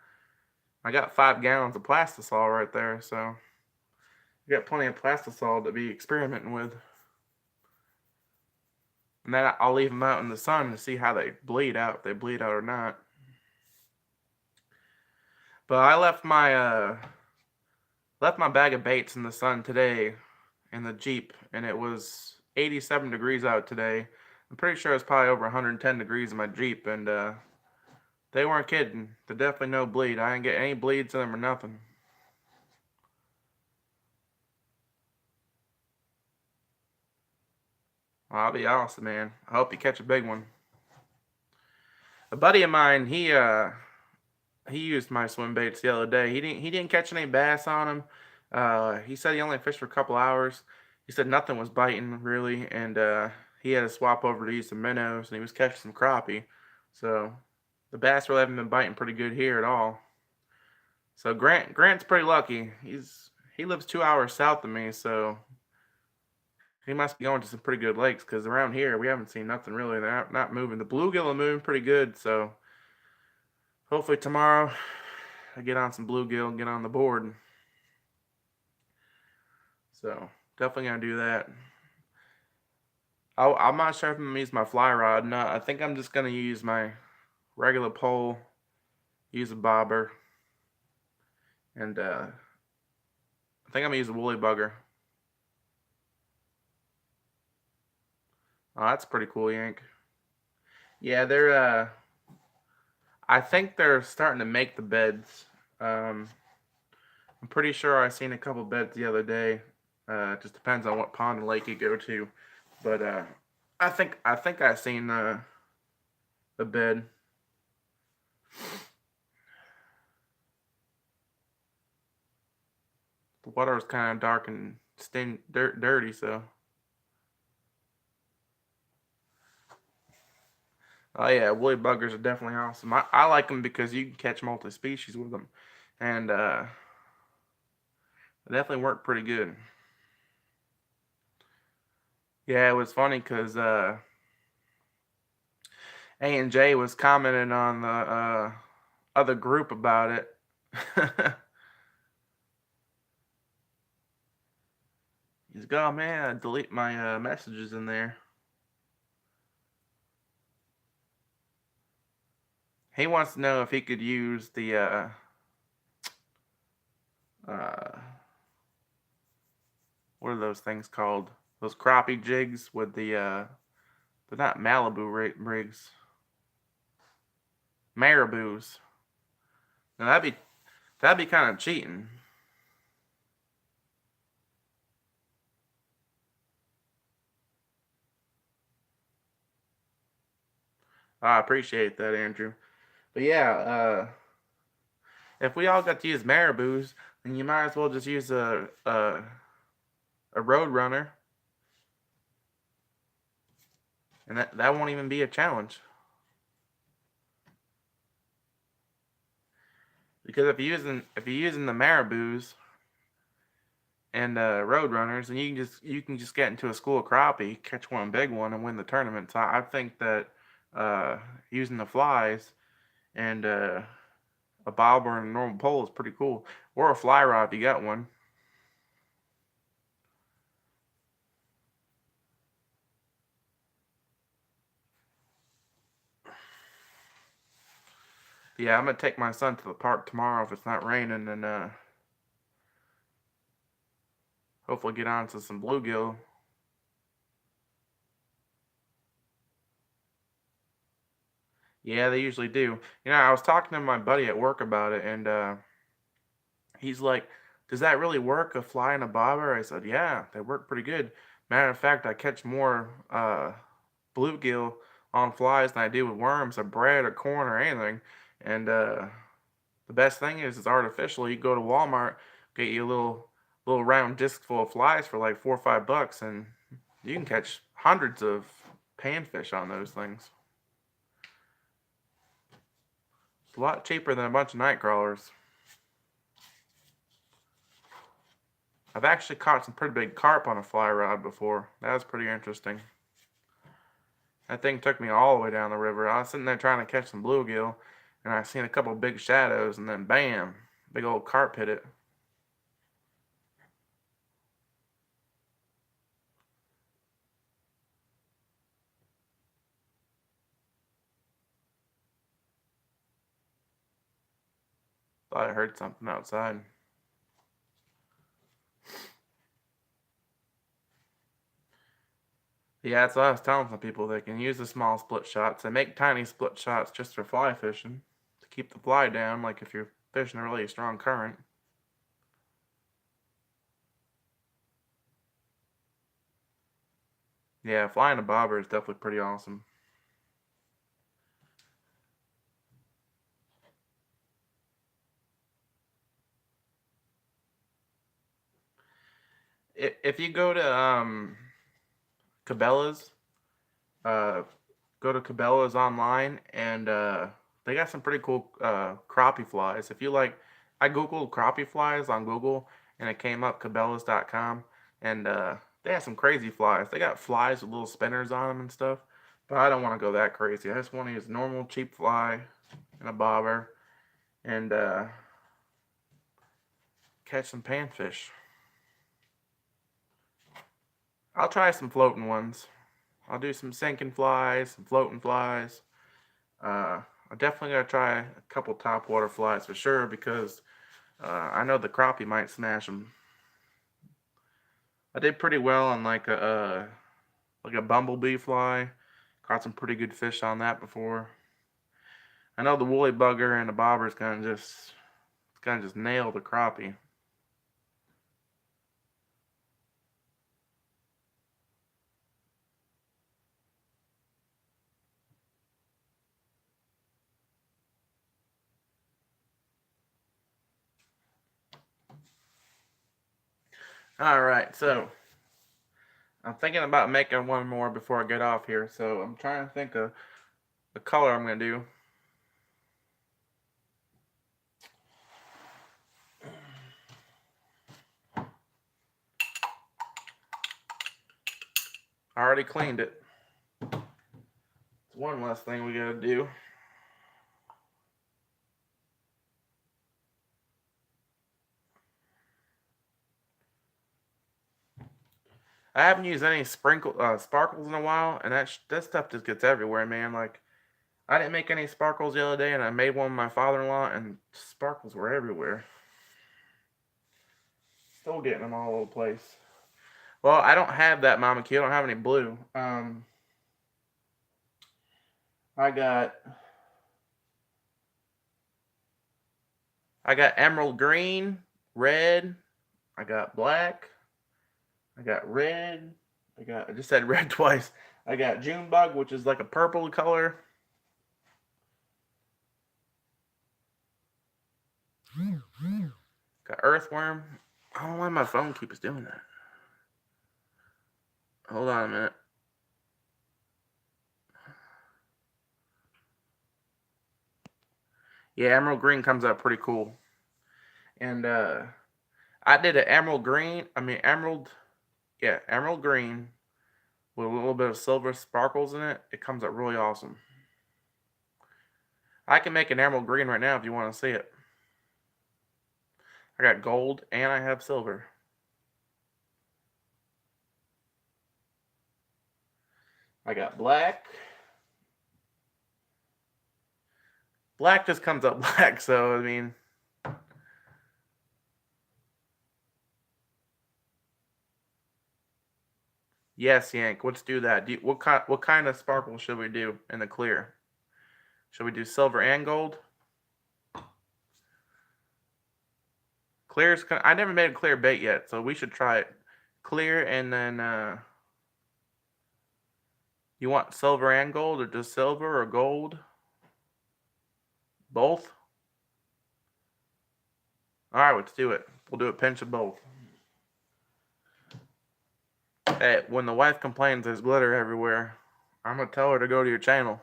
I got 5 gallons of plastisol right there, so you got plenty of plastisol to be experimenting with. And then I'll leave them out in the sun to see how they bleed out, if they bleed out or not. But I left my bag of baits in the sun today in the Jeep, and it was 87 degrees out today. I'm pretty sure it's probably over 110 degrees in my Jeep, and they weren't kidding. There's definitely no bleed. I didn't get any bleeds in them or nothing. Well, that'll be awesome, man. I hope you catch a big one. A buddy of mine, he used my swim baits the other day. He didn't catch any bass on him. He said he only fished for a couple hours. He said nothing was biting really, and he had to swap over to use some minnows, and he was catching some crappie. So the bass really haven't been biting pretty good here at all. So Grant's pretty lucky. He lives 2 hours south of me, so he must be going to some pretty good lakes because around here we haven't seen nothing really. They're not moving. The bluegill are moving pretty good, so hopefully tomorrow I get on some bluegill and get on the board. So definitely gonna do that. I'm not sure if I'm gonna use my fly rod. No, I think I'm just gonna use my regular pole, use a bobber, and I think I'm gonna use a woolly bugger. Oh, that's pretty cool, Yank. Yeah, I think they're starting to make the beds. Um, I'm pretty sure I seen a couple beds the other day. It just depends on what pond and lake you go to, but I think I seen the bed. The water was kind of dark and dirty, so. Oh yeah, woolly buggers are definitely awesome. I like them because you can catch multi-species with them, and they definitely work pretty good. Yeah, it was funny because A&J was commenting on the other group about it. He's like, "Oh man, I delete my messages in there." He wants to know if he could use the uh, what are those things called? Those crappie jigs with they're not Malibu rigs, marabous. Now that'd be kind of cheating. I appreciate that, Andrew. But yeah, if we all got to use marabous, then you might as well just use a road runner, and that won't even be a challenge. Because if you're using the marabous and road runners, then you can just get into a school of crappie, catch one big one, and win the tournament. So I think that using the flies and a bobber and a normal pole is pretty cool, or a fly rod if you got one. But yeah, I'm gonna take my son to the park tomorrow if it's not raining, and hopefully get on to some bluegill. Yeah, they usually do. I was talking to my buddy at work about it, and he's like, "Does that really work? A fly and a bobber?" I said, "Yeah, they work pretty good. Matter of fact, I catch more bluegill on flies than I do with worms or bread or corn or anything." And the best thing is it's artificial. You go to Walmart, get you a little round disc full of flies for like $4 or $5, and you can catch hundreds of panfish on those things. It's a lot cheaper than a bunch of night crawlers. I've actually caught some pretty big carp on a fly rod before. That was pretty interesting. That thing took me all the way down the river. I was sitting there trying to catch some bluegill, and I seen a couple of big shadows, and then bam, big old carp hit it. Thought I heard something outside. Yeah, that's what I was telling some people. They can use the small split shots. They make tiny split shots just for fly fishing to keep the fly down, like if you're fishing a really strong current. Yeah, flying a bobber is definitely pretty awesome. If you go to Cabela's, go to Cabela's online, and they got some pretty cool crappie flies. If you like, I googled crappie flies on Google, and it came up Cabela's.com, and they have some crazy flies. They got flies with little spinners on them and stuff, but I don't want to go that crazy. I just want to use normal cheap fly and a bobber, and catch some panfish. I'll try some floating ones. I'll do some sinking flies, some floating flies. I definitely gotta try a couple top water flies for sure because I know the crappie might smash them. I did pretty well on like a bumblebee fly. Caught some pretty good fish on that before. I know the woolly bugger and the bobber's gonna just nail the crappie. All right, so I'm thinking about making one more before I get off here. So I'm trying to think of the color I'm gonna do. I already cleaned it. It's one less thing we gotta do. I haven't used any sparkles in a while, and that stuff just gets everywhere, man. Like I didn't make any sparkles the other day, and I made one with my father-in-law, and sparkles were everywhere. Still getting them all over the place. Well, I don't have that Mama Q. I don't have any blue. I got emerald green, red. I got black. I got red. I just said red twice. I got June bug, which is like a purple color. Got earthworm. I don't know why my phone keeps doing that. Hold on a minute. Yeah, emerald green comes out pretty cool. And I did an emerald green. Emerald green with a little bit of silver sparkles in it. It comes out really awesome. I can make an emerald green right now if you want to see it. I got gold and I have silver. I got black. Black just comes up black, so I mean. Yes, Yank. Let's do that. What kind of sparkle should we do in the clear? Should we do silver and gold? Clear's. I never made a clear bait yet, so we should try it. Clear and then. You want silver and gold, or just silver or gold? Both? Alright, let's do it. We'll do a pinch of both. Hey, when the wife complains there's glitter everywhere, I'm gonna tell her to go to your channel.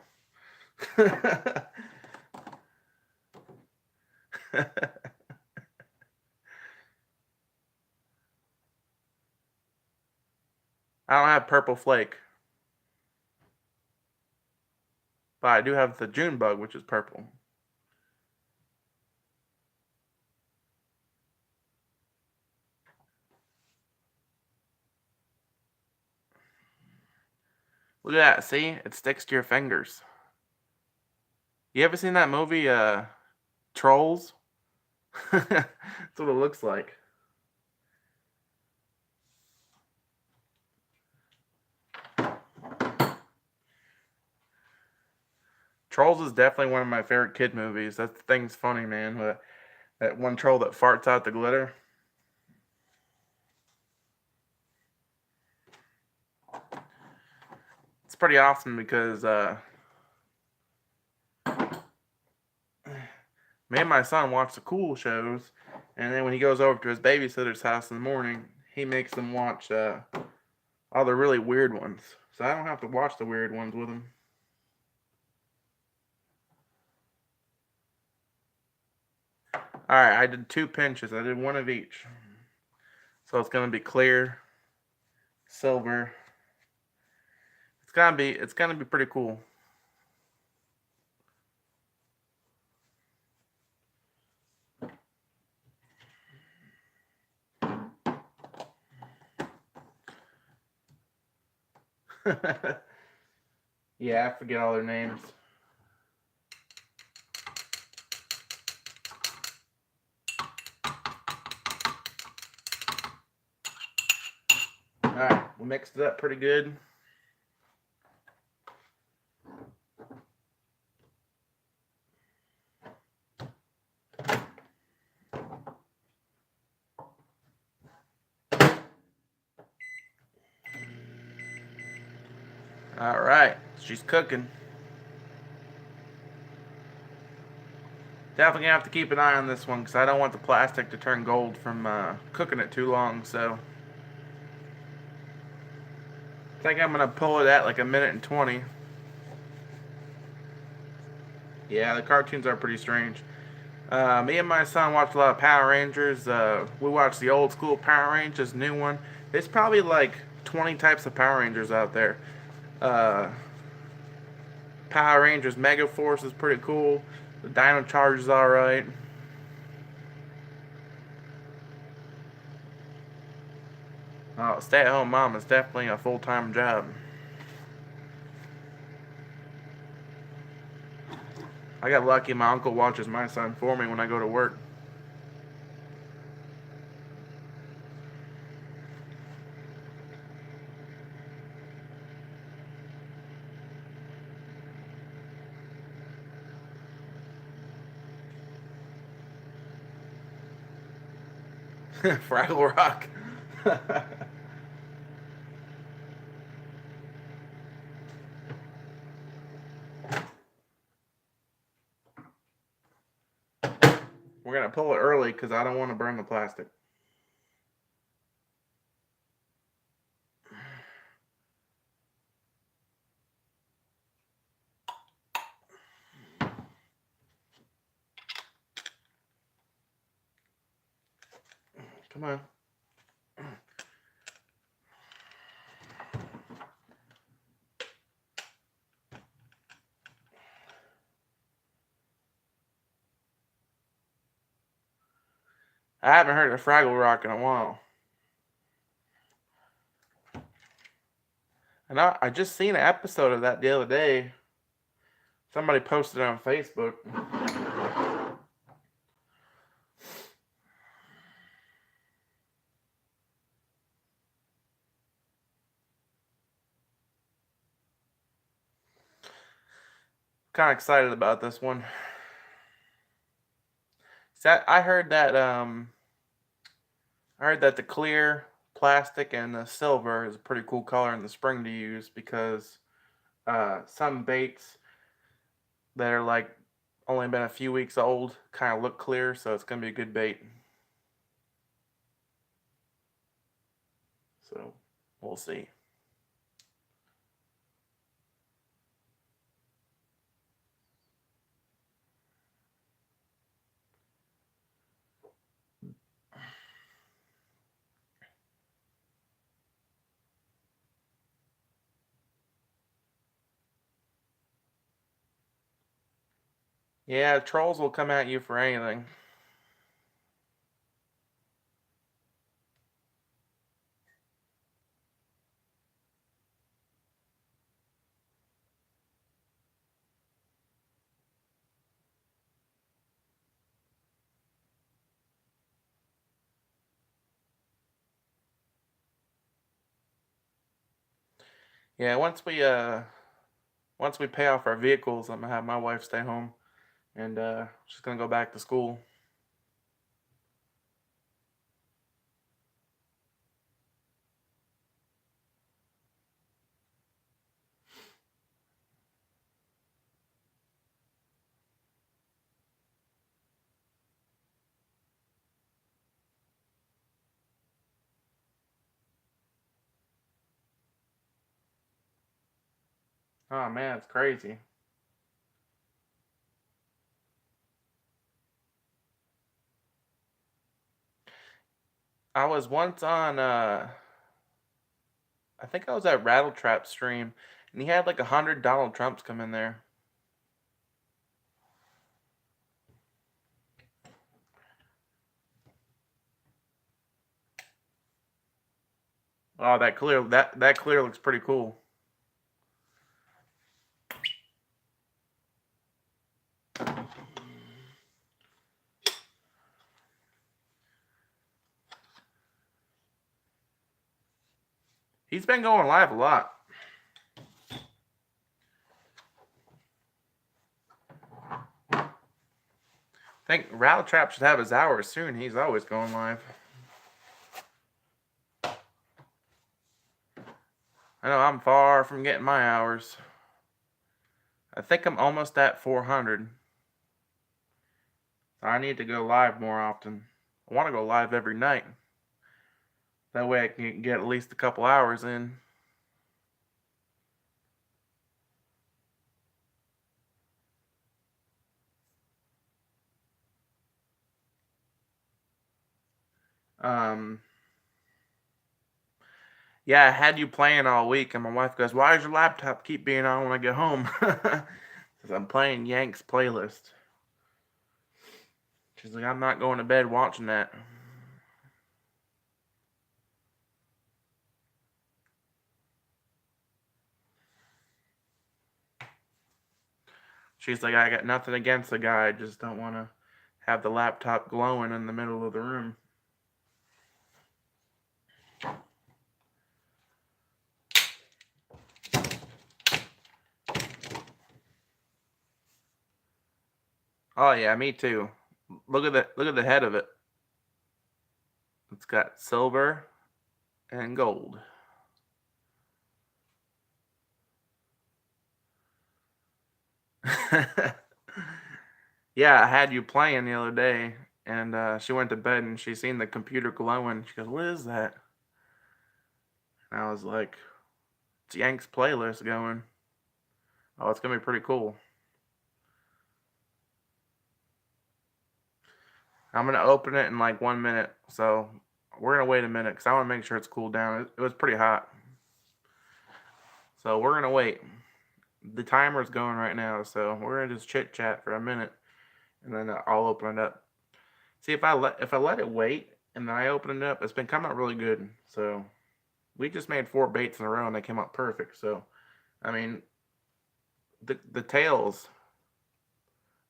I don't have purple flake. But I do have the June bug, which is purple. Look at that, see? It sticks to your fingers. You ever seen that movie, Trolls? That's what it looks like. Trolls is definitely one of my favorite kid movies. That thing's funny, man. But that one troll that farts out the glitter. pretty awesome because me and my son watch the cool shows, and then when he goes over to his babysitter's house in the morning, he makes them watch all the really weird ones. So I don't have to watch the weird ones with him. Alright, I did 2 pinches. I did one of each. So it's gonna be clear, silver. It's gonna be pretty cool. Yeah, I forget all their names. Alright, we mixed it up pretty good. Alright, she's cooking. Definitely gonna have to keep an eye on this one because I don't want the plastic to turn gold from cooking it too long. So I think I'm gonna pull it at like 1:20. Yeah, the cartoons are pretty strange. Me and my son watch a lot of Power Rangers. We watch the old school Power Rangers, new one. There's probably like 20 types of Power Rangers out there. Uh, Power Rangers Mega Force is pretty cool. The Dino Charge is alright. Stay-at-home mom is definitely a full-time job. I got lucky my uncle watches my son for me when I go to work. Fraggle Rock. We're gonna pull it early because I don't want to burn the plastic. Come on. I haven't heard of Fraggle Rock in a while. And I just seen an episode of that the other day. Somebody posted it on Facebook. Kind of excited about this one. I heard that the clear plastic and the silver is a pretty cool color in the spring to use because some baits that are like only been a few weeks old kind of look clear, so it's gonna be a good bait. So we'll see. Yeah, trolls will come at you for anything. Yeah, once we pay off our vehicles, I'm gonna have my wife stay home, and she's gonna go back to school. Oh man, it's crazy. I was once on I think I was at Rattletrap stream and he had like 100 Donald Trumps come in there. Oh, that clear looks pretty cool. He's been going live a lot. I think Rattletrap should have his hours soon. He's always going live. I know I'm far from getting my hours. I think I'm almost at 400. So I need to go live more often. I want to go live every night. That way I can get at least a couple hours in. Yeah, I had you playing all week, and my wife goes, "Why does your laptop keep being on when I get home?" Because I'm playing Yank's playlist. She's like, "I'm not going to bed watching that." She's like, "I got nothing against the guy. I just don't want to have the laptop glowing in the middle of the room." Oh yeah, me too. Look at the head of it. It's got silver and gold. Yeah, I had you playing the other day, and she went to bed and she seen the computer glowing. She goes, "What is that?" And I was like, "It's Yank's playlist going. Oh, it's gonna be pretty cool." I'm gonna open it in like 1 minute, so we're gonna wait a minute because I want to make sure it's cooled down. It was pretty hot, so we're gonna wait. The timer's going right now, so we're gonna just chit chat for a minute, and then I'll open it up. See if I let it wait and then I open it up, it's been coming out really good. So we just made 4 baits in a row and they came out perfect. So I mean, the tails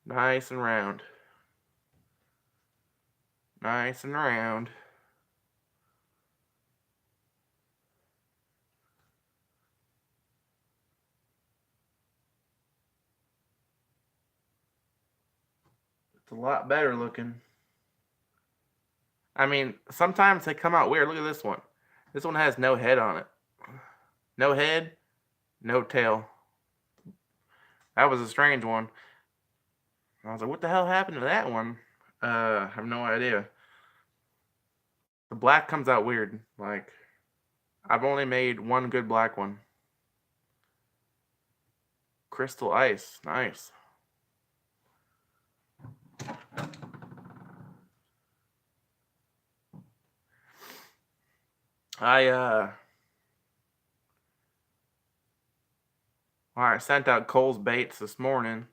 nice and round, nice and round. It's a lot better looking. I mean, sometimes they come out weird. Look at this one. This one has no head on it. No head, no tail. That was a strange one. I was like, what the hell happened to that one? I have no idea. The black comes out weird. Like, I've only made one good black one. Crystal ice. Nice. I well, I sent out Cole's baits this morning.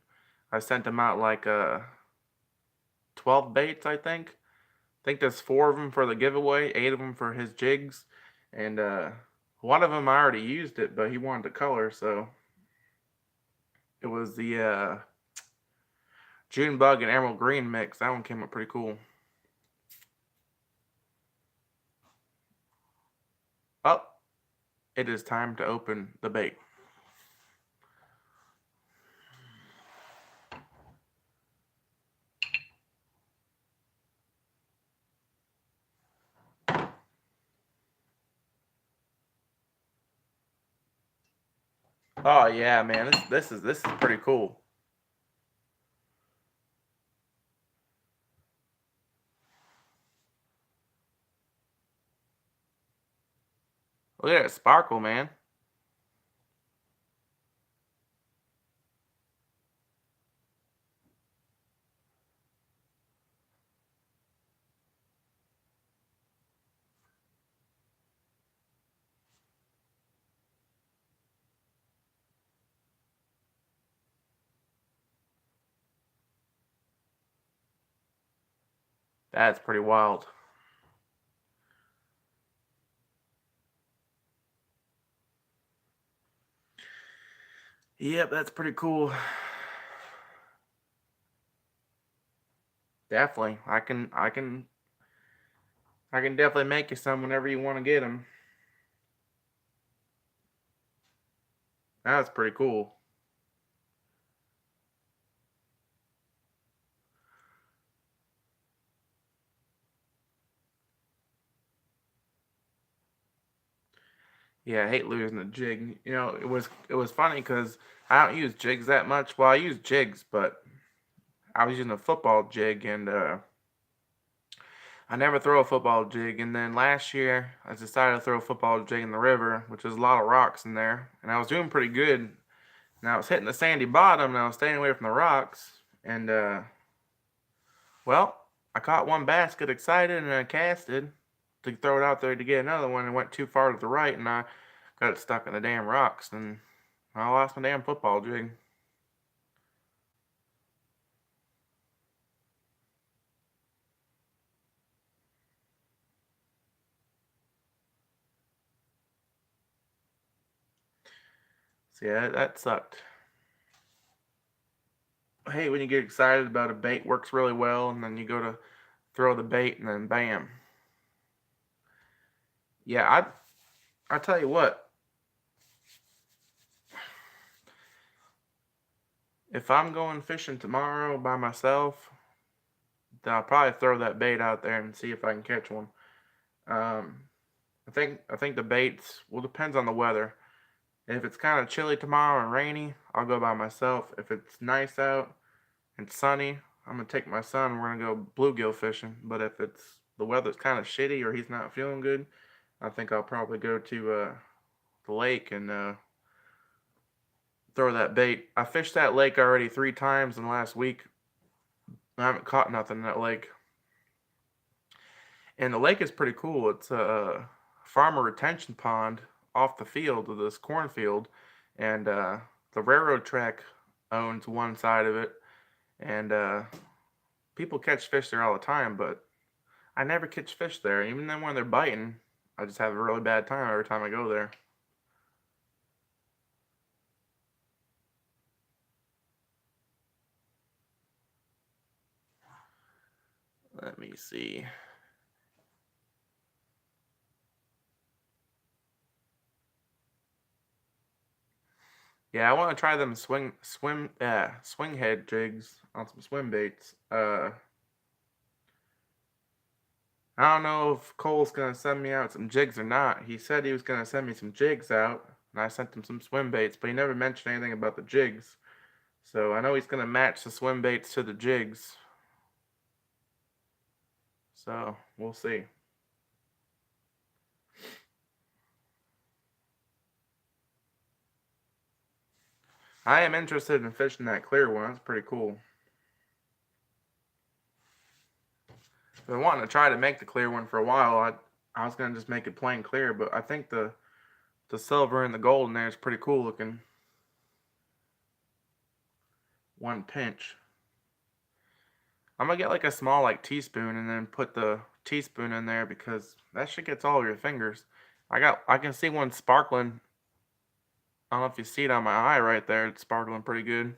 I sent him out like 12 baits, I think. I think there's 4 of them for the giveaway, 8 of them for his jigs, and one of them I already used it, but he wanted the color, so it was the June Bug and Emerald Green mix. That one came up pretty cool. Oh, it is time to open the bait. Oh yeah, man, this is pretty cool. Look at it sparkle, man. That's pretty wild. Yep, that's pretty cool. Definitely. I can definitely make you some whenever you want to get them. That's pretty cool. Yeah, I hate losing a jig. It was funny because I don't use jigs that much. Well, I use jigs, but I was using a football jig, and I never throw a football jig. And then last year, I decided to throw a football jig in the river, which is a lot of rocks in there, and I was doing pretty good. And I was hitting the sandy bottom, and I was staying away from the rocks. And well, I caught one bass, got excited, and I casted to throw it out there to get another one, and went too far to the right, and I got it stuck in the damn rocks, and I lost my damn football jig. So yeah, that sucked. I hate when you get excited about a bait works really well, and then you go to throw the bait, and then bam. Yeah, I tell you what, if I'm going fishing tomorrow by myself, then I'll probably throw that bait out there and see if I can catch one. Um, I think the baits well depends on the weather. If it's kind of chilly tomorrow and rainy, I'll go by myself. If it's nice out and sunny, I'm gonna take my son. We're gonna go bluegill fishing. But if the weather's kind of shitty or he's not feeling good, I think I'll probably go to the lake and throw that bait. I fished that lake already 3 times in the last week. I haven't caught nothing in that lake. And the lake is pretty cool. It's a farmer retention pond off the field of this cornfield, and the railroad track owns one side of it, and people catch fish there all the time. But I never catch fish there. Even then, when they're biting, I just have a really bad time every time I go there. Let me see. Yeah, I want to try them swing head jigs on some swim baits. I don't know if Cole's gonna send me out some jigs or not. He said he was gonna send me some jigs out, and I sent him some swim baits, but he never mentioned anything about the jigs. So I know he's gonna match the swim baits to the jigs. So we'll see. I am interested in fishing that clear one. It's pretty cool. I've been wanting to try to make the clear one for a while. I was gonna just make it plain clear, but I think the silver and the gold in there is pretty cool looking. One pinch. I'm gonna get like a small like teaspoon and then put the teaspoon in there because that shit gets all over your fingers. I can see one sparkling. I don't know if you see it on my eye right there. It's sparkling pretty good.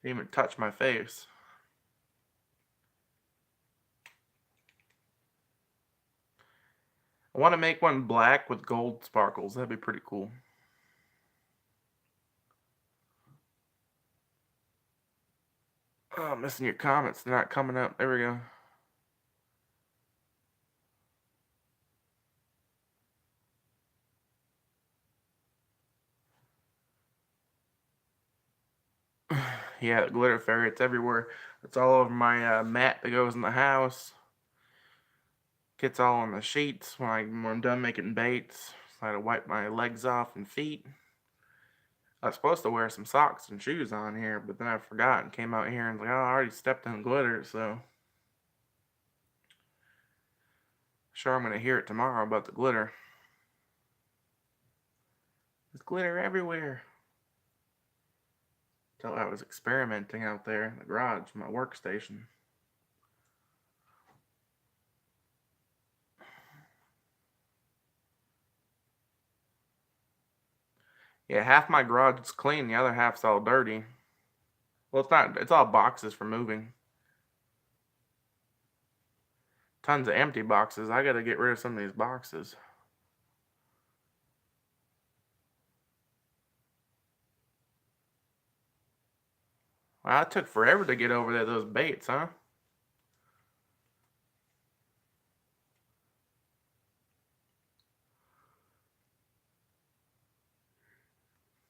Didn't even touch my face. I want to make one black with gold sparkles. That'd be pretty cool. Oh, I'm missing your comments. They're not coming up. There we go. Yeah, the glitter fairy. It's everywhere. It's all over my mat that goes in the house. Gets all on the sheets when I'm done making baits. So I had to wipe my legs off and feet. I was supposed to wear some socks and shoes on here, but then I forgot and came out here and was like, oh, I already stepped in glitter, so sure I'm gonna hear it tomorrow about the glitter. There's glitter everywhere. Until I was experimenting out there in the garage, my workstation. Yeah, half my garage is clean, the other half's all dirty. Well, it's not, it's all boxes for moving. Tons of empty boxes. I gotta get rid of some of these boxes. Wow, it took forever to get over there, those baits, huh?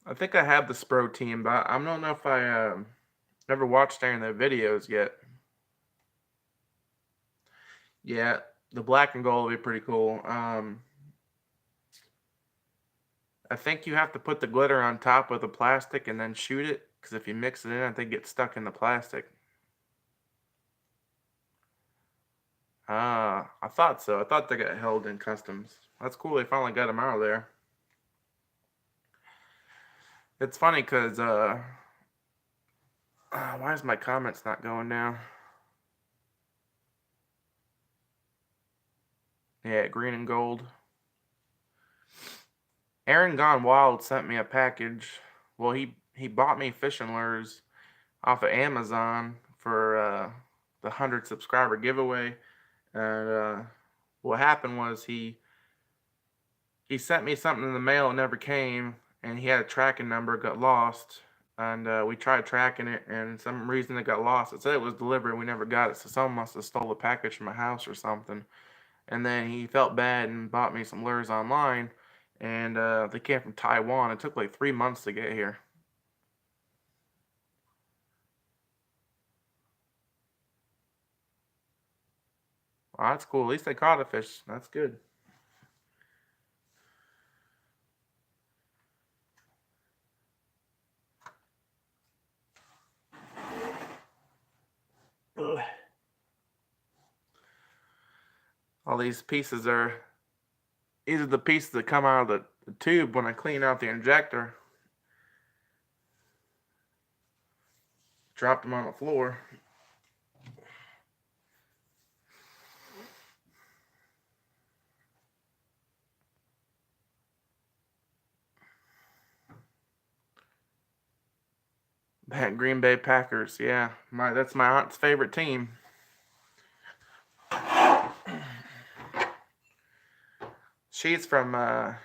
I think I have the Spro team, but I don't know if I never watched any of their videos yet. Yeah, the black and gold will be pretty cool. I think you have to put the glitter on top of the plastic and then shoot it, because if you mix it in, I think it gets stuck in the plastic. I thought so. I thought they got held in customs. That's cool. They finally got them out of there. It's funny because why is my comments not going now? Yeah, green and gold. Aaron Gone Wild sent me a package. Well, he bought me fishing lures off of Amazon for the 100 subscriber giveaway, and what happened was he sent me something in the mail, it never came, and he had a tracking number, got lost, and we tried tracking it, and some reason it got lost. It said it was delivered, we never got it, so someone must have stole the package from my house or something. And then he felt bad and bought me some lures online, and they came from Taiwan. It took like 3 months to get here. Well, that's cool. At least they caught a fish. That's good. Ugh. All these pieces are, these are the pieces that come out of the tube when I clean out the injector. Dropped them on the floor. Green Bay Packers, yeah. That's my aunt's favorite team. She's from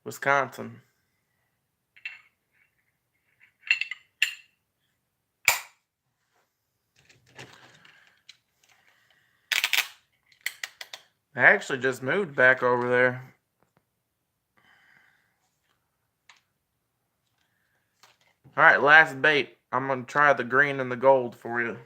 Wisconsin. I actually just moved back over there. Alright, last bait. I'm going to try the green and the gold for you.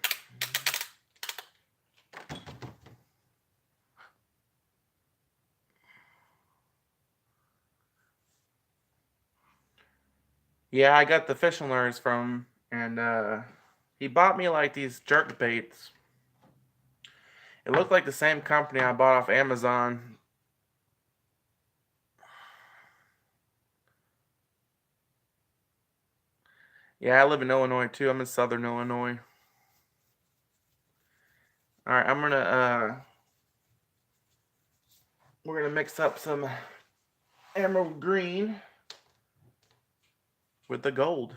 Yeah, I got the fishing lures from, and he bought me like these jerk baits. It looked like the same company I bought off Amazon. Yeah, I live in Illinois too. I'm in southern Illinois. Alright, we're gonna mix up some emerald green with the gold.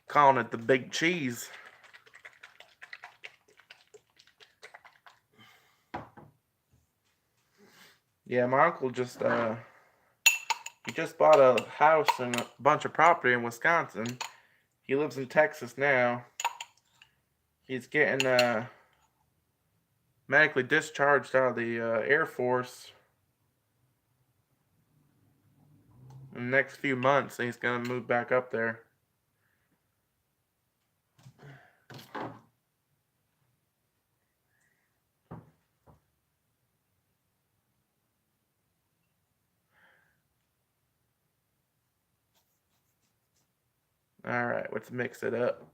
Calling it the big cheese. Yeah, my uncle just he just bought a house and a bunch of property in Wisconsin. He lives in Texas now. He's getting medically discharged out of the Air Force in the next few months, and he's gonna move back up there. Alright, let's mix it up.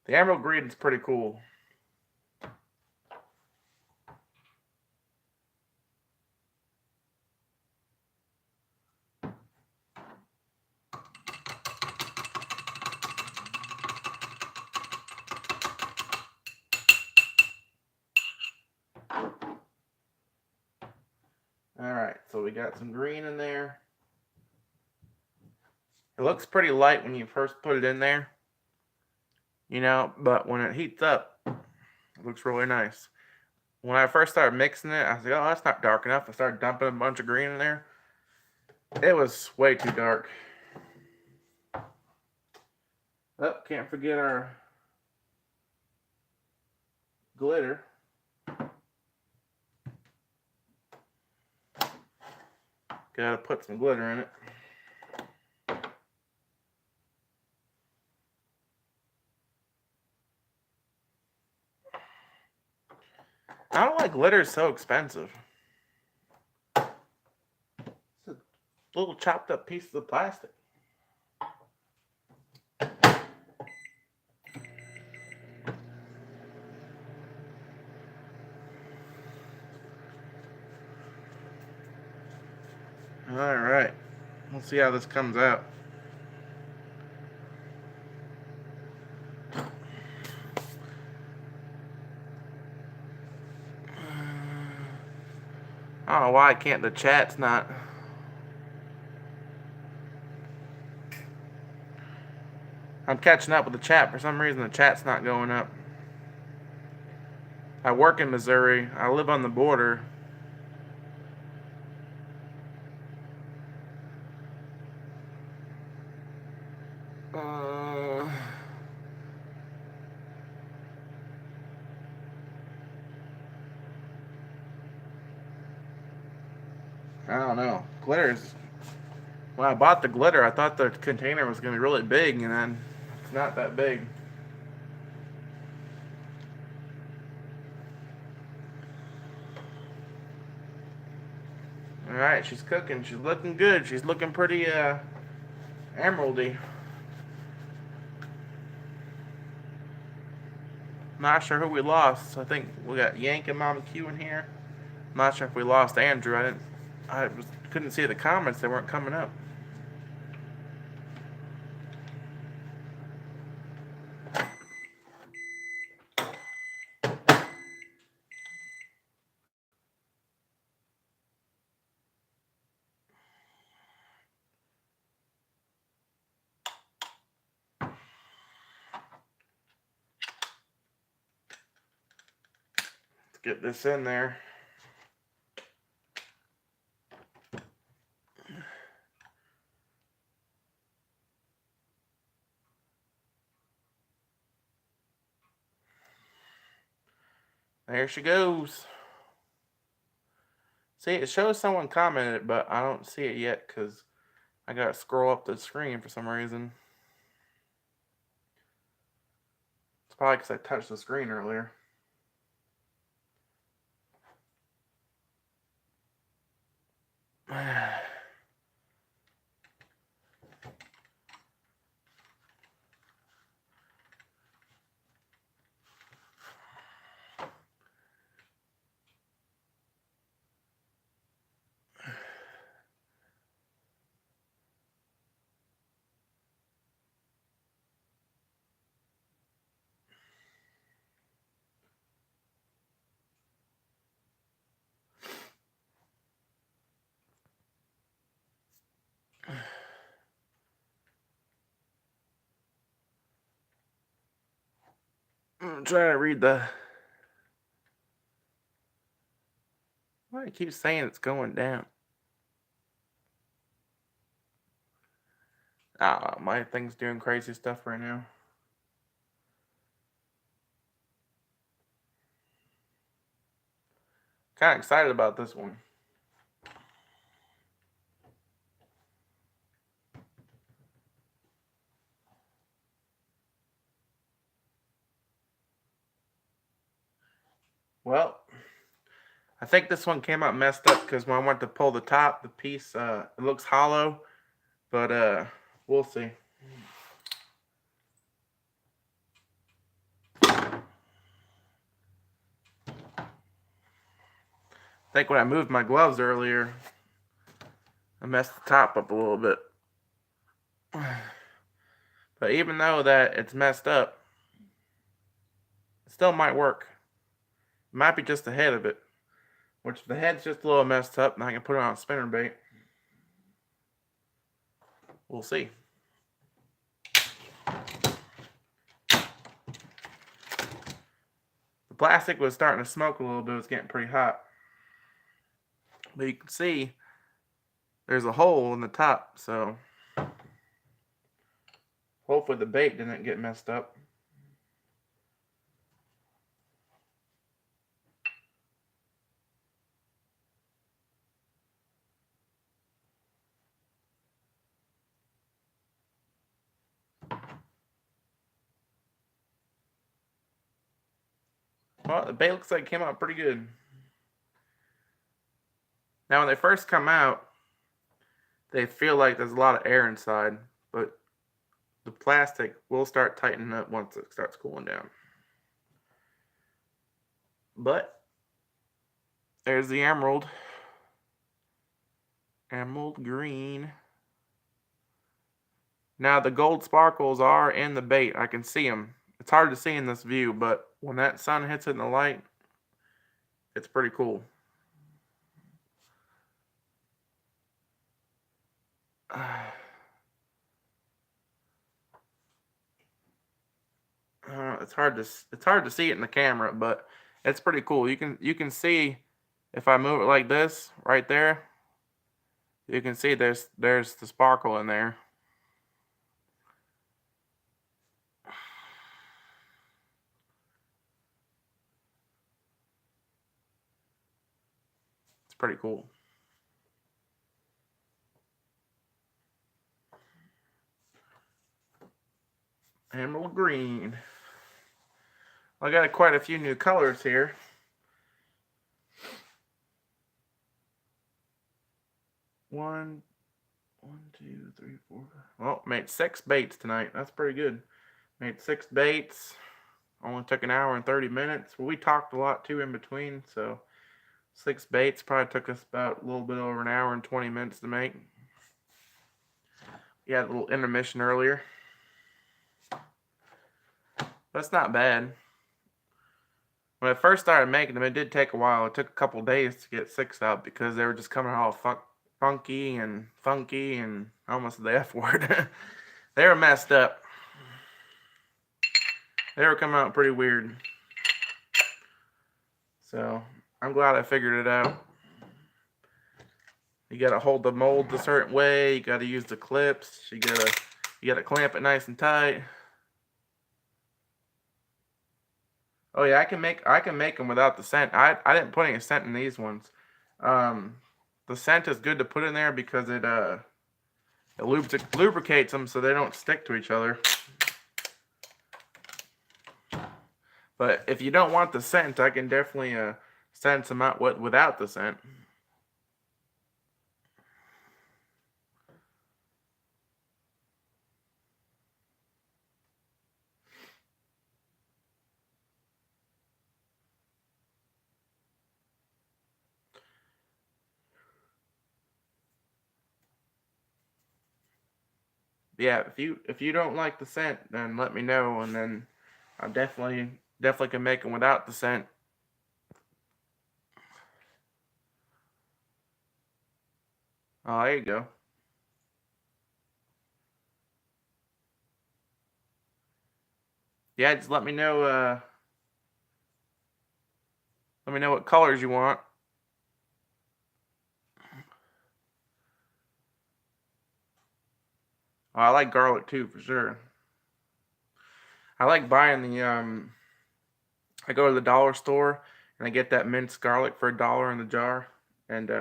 The emerald green is pretty cool. Alright, so we got some green in there. It looks pretty light when you first put it in there, you know, but when it heats up, it looks really nice. When I first started mixing it, I was like, oh, that's not dark enough. I started dumping a bunch of green in there. It was way too dark. Oh, can't forget our glitter. Gotta put some glitter in it. I don't like glitter, it's so expensive. It's a little chopped up pieces of plastic. Alright, let's see how this comes out. I don't know why the chat's not. I'm catching up with the chat. For some reason, the chat's not going up. I work in Missouri. I live on the border. I don't know. Glitter's. When I bought the glitter, I thought the container was going to be really big, and then it's not that big. Alright, she's cooking. She's looking good. She's looking pretty emeraldy. Not sure who we lost. I think we got Yank and Mama Q in here. Not sure if we lost Andrew. Couldn't see the comments. They weren't coming up. Let's get this in there. There she goes. See, it shows someone commented, but I don't see it yet because I got to scroll up the screen for some reason. It's probably because I touched the screen earlier. I'm trying to read the. Why do I keep saying it's going down? My thing's doing crazy stuff right now. Kind of excited about this one. Well, I think this one came out messed up because when I went to pull the top, the piece, it looks hollow, but we'll see. I think when I moved my gloves earlier, I messed the top up a little bit. But even though that it's messed up, it still might work. It might be just the head of it. which the head's just a little messed up, and I can put it on a spinnerbait. We'll see. The plastic was starting to smoke a little bit. It was getting pretty hot. But you can see there's a hole in the top, so hopefully the bait didn't get messed up. Well, the bait looks like it came out pretty good. Now, when they first come out, they feel like there's a lot of air inside, but the plastic will start tightening up once it starts cooling down. But there's the emerald. Emerald green. Now, the gold sparkles are in the bait. I can see them. It's hard to see in this view, but when that sun hits it in the light, it's pretty cool. It's hard to see it in the camera, but it's pretty cool. You can see if I move it like this right there, you can see there's the sparkle in there. It's pretty cool. Emerald green. I got quite a few new colors here. One, two, three, four. Well, made 6 baits tonight. That's pretty good. Made 6 baits. Only took an hour and 30 minutes. Well, we talked a lot too in between, so 6 baits probably took us about a little bit over an hour and 20 minutes to make. We had a little intermission earlier. That's not bad. When I first started making them, it did take a while. It took a couple days to get 6 out because they were just coming all funky and funky and almost the F word. They were messed up. They were coming out pretty weird. So I'm glad I figured it out. You gotta hold the mold a certain way. You gotta use the clips. You gotta clamp it nice and tight. Oh yeah, I can make them without the scent. I didn't put any scent in these ones. The scent is good to put in there because it lubricates them so they don't stick to each other. But if you don't want the scent, I can definitely send some out without the scent. Yeah, if you don't like the scent, then let me know, and then I definitely can make them without the scent. Oh, there you go. Yeah, just let me know. Let me know what colors you want. Oh, I like garlic too, for sure. I like buying the I go to the dollar store and I get that minced garlic for $1 in the jar, and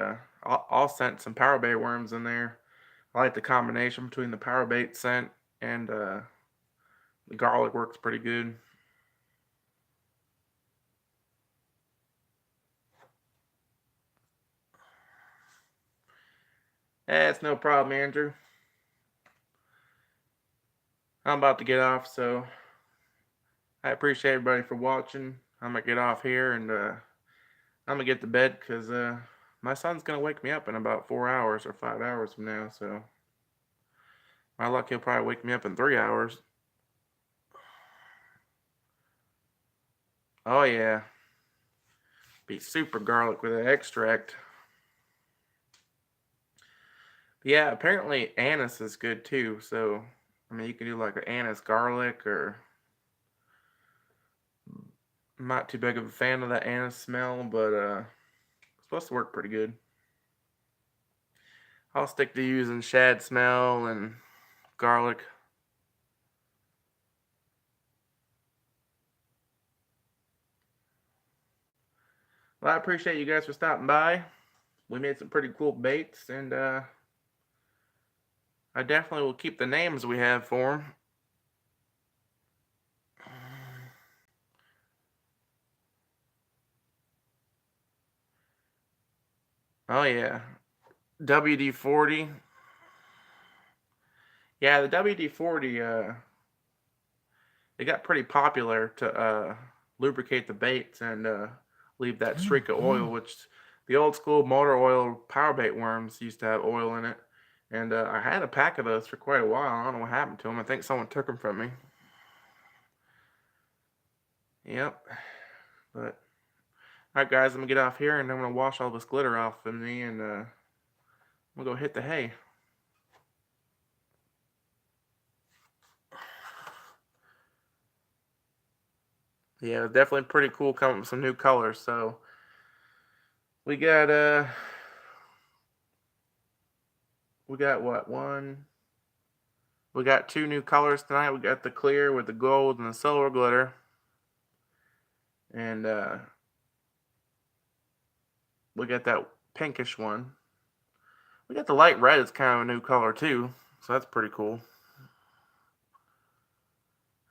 I'll scent some power bait worms in there. I like the combination between the power bait scent and the garlic works pretty good. Eh, it's no problem, Andrew. I'm about to get off, so I appreciate everybody for watching. I'm gonna get off here and I'm gonna get to bed because my son's gonna wake me up in about 4 hours or 5 hours from now. So my luck, he'll probably wake me up in 3 hours. Oh yeah, Be super garlic with the extract. Yeah, apparently anise is good too. So, I mean, you can do like an anise garlic, or I'm not too big of a fan of that anise smell, but it's supposed to work pretty good. I'll stick to using shad smell and garlic. Well, I appreciate you guys for stopping by. We made some pretty cool baits, and I definitely will keep the names we have for them. Oh yeah, WD-40. Yeah, the WD-40. It got pretty popular to lubricate the baits and leave that streak of oil, which the old school motor oil power bait worms used to have oil in it. And I had a pack of those for quite a while. I don't know what happened to them. I think someone took them from me. Yep. But alright, guys, I'm gonna get off here and I'm gonna wash all this glitter off of me, and I'm gonna go hit the hay. Yeah, it's definitely pretty cool coming up with some new colors. So we got what, one? We got two new colors tonight. We got the clear with the gold and the silver glitter, and we got that pinkish one. We got the light red. It's kind of a new color too, so that's pretty cool.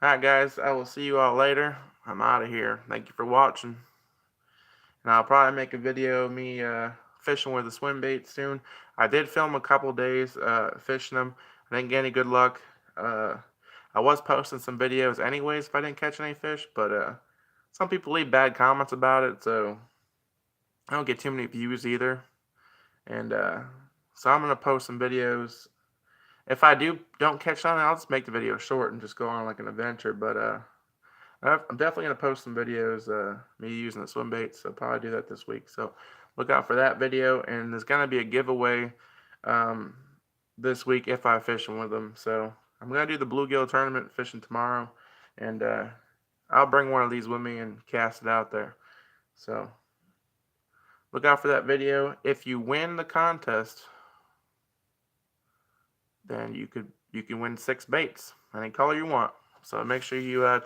Alright, guys, I will see you all later. I'm out of here. Thank you for watching. And I'll probably make a video of me fishing with the swim bait soon. I did film a couple days fishing them. I didn't get any good luck. I was posting some videos anyways if I didn't catch any fish, but some people leave bad comments about it, so I don't get too many views either. And so I'm gonna post some videos. If I don't catch something, I'll just make the video short and just go on like an adventure. But I'm definitely gonna post some videos me using the swim baits. So I'll probably do that this week. So look out for that video. And there's gonna be a giveaway this week if I fish with them. So I'm gonna do the bluegill tournament fishing tomorrow, and I'll bring one of these with me and cast it out there. So look out for that video. If you win the contest, then you can win 6 baits, any color you want. So make sure you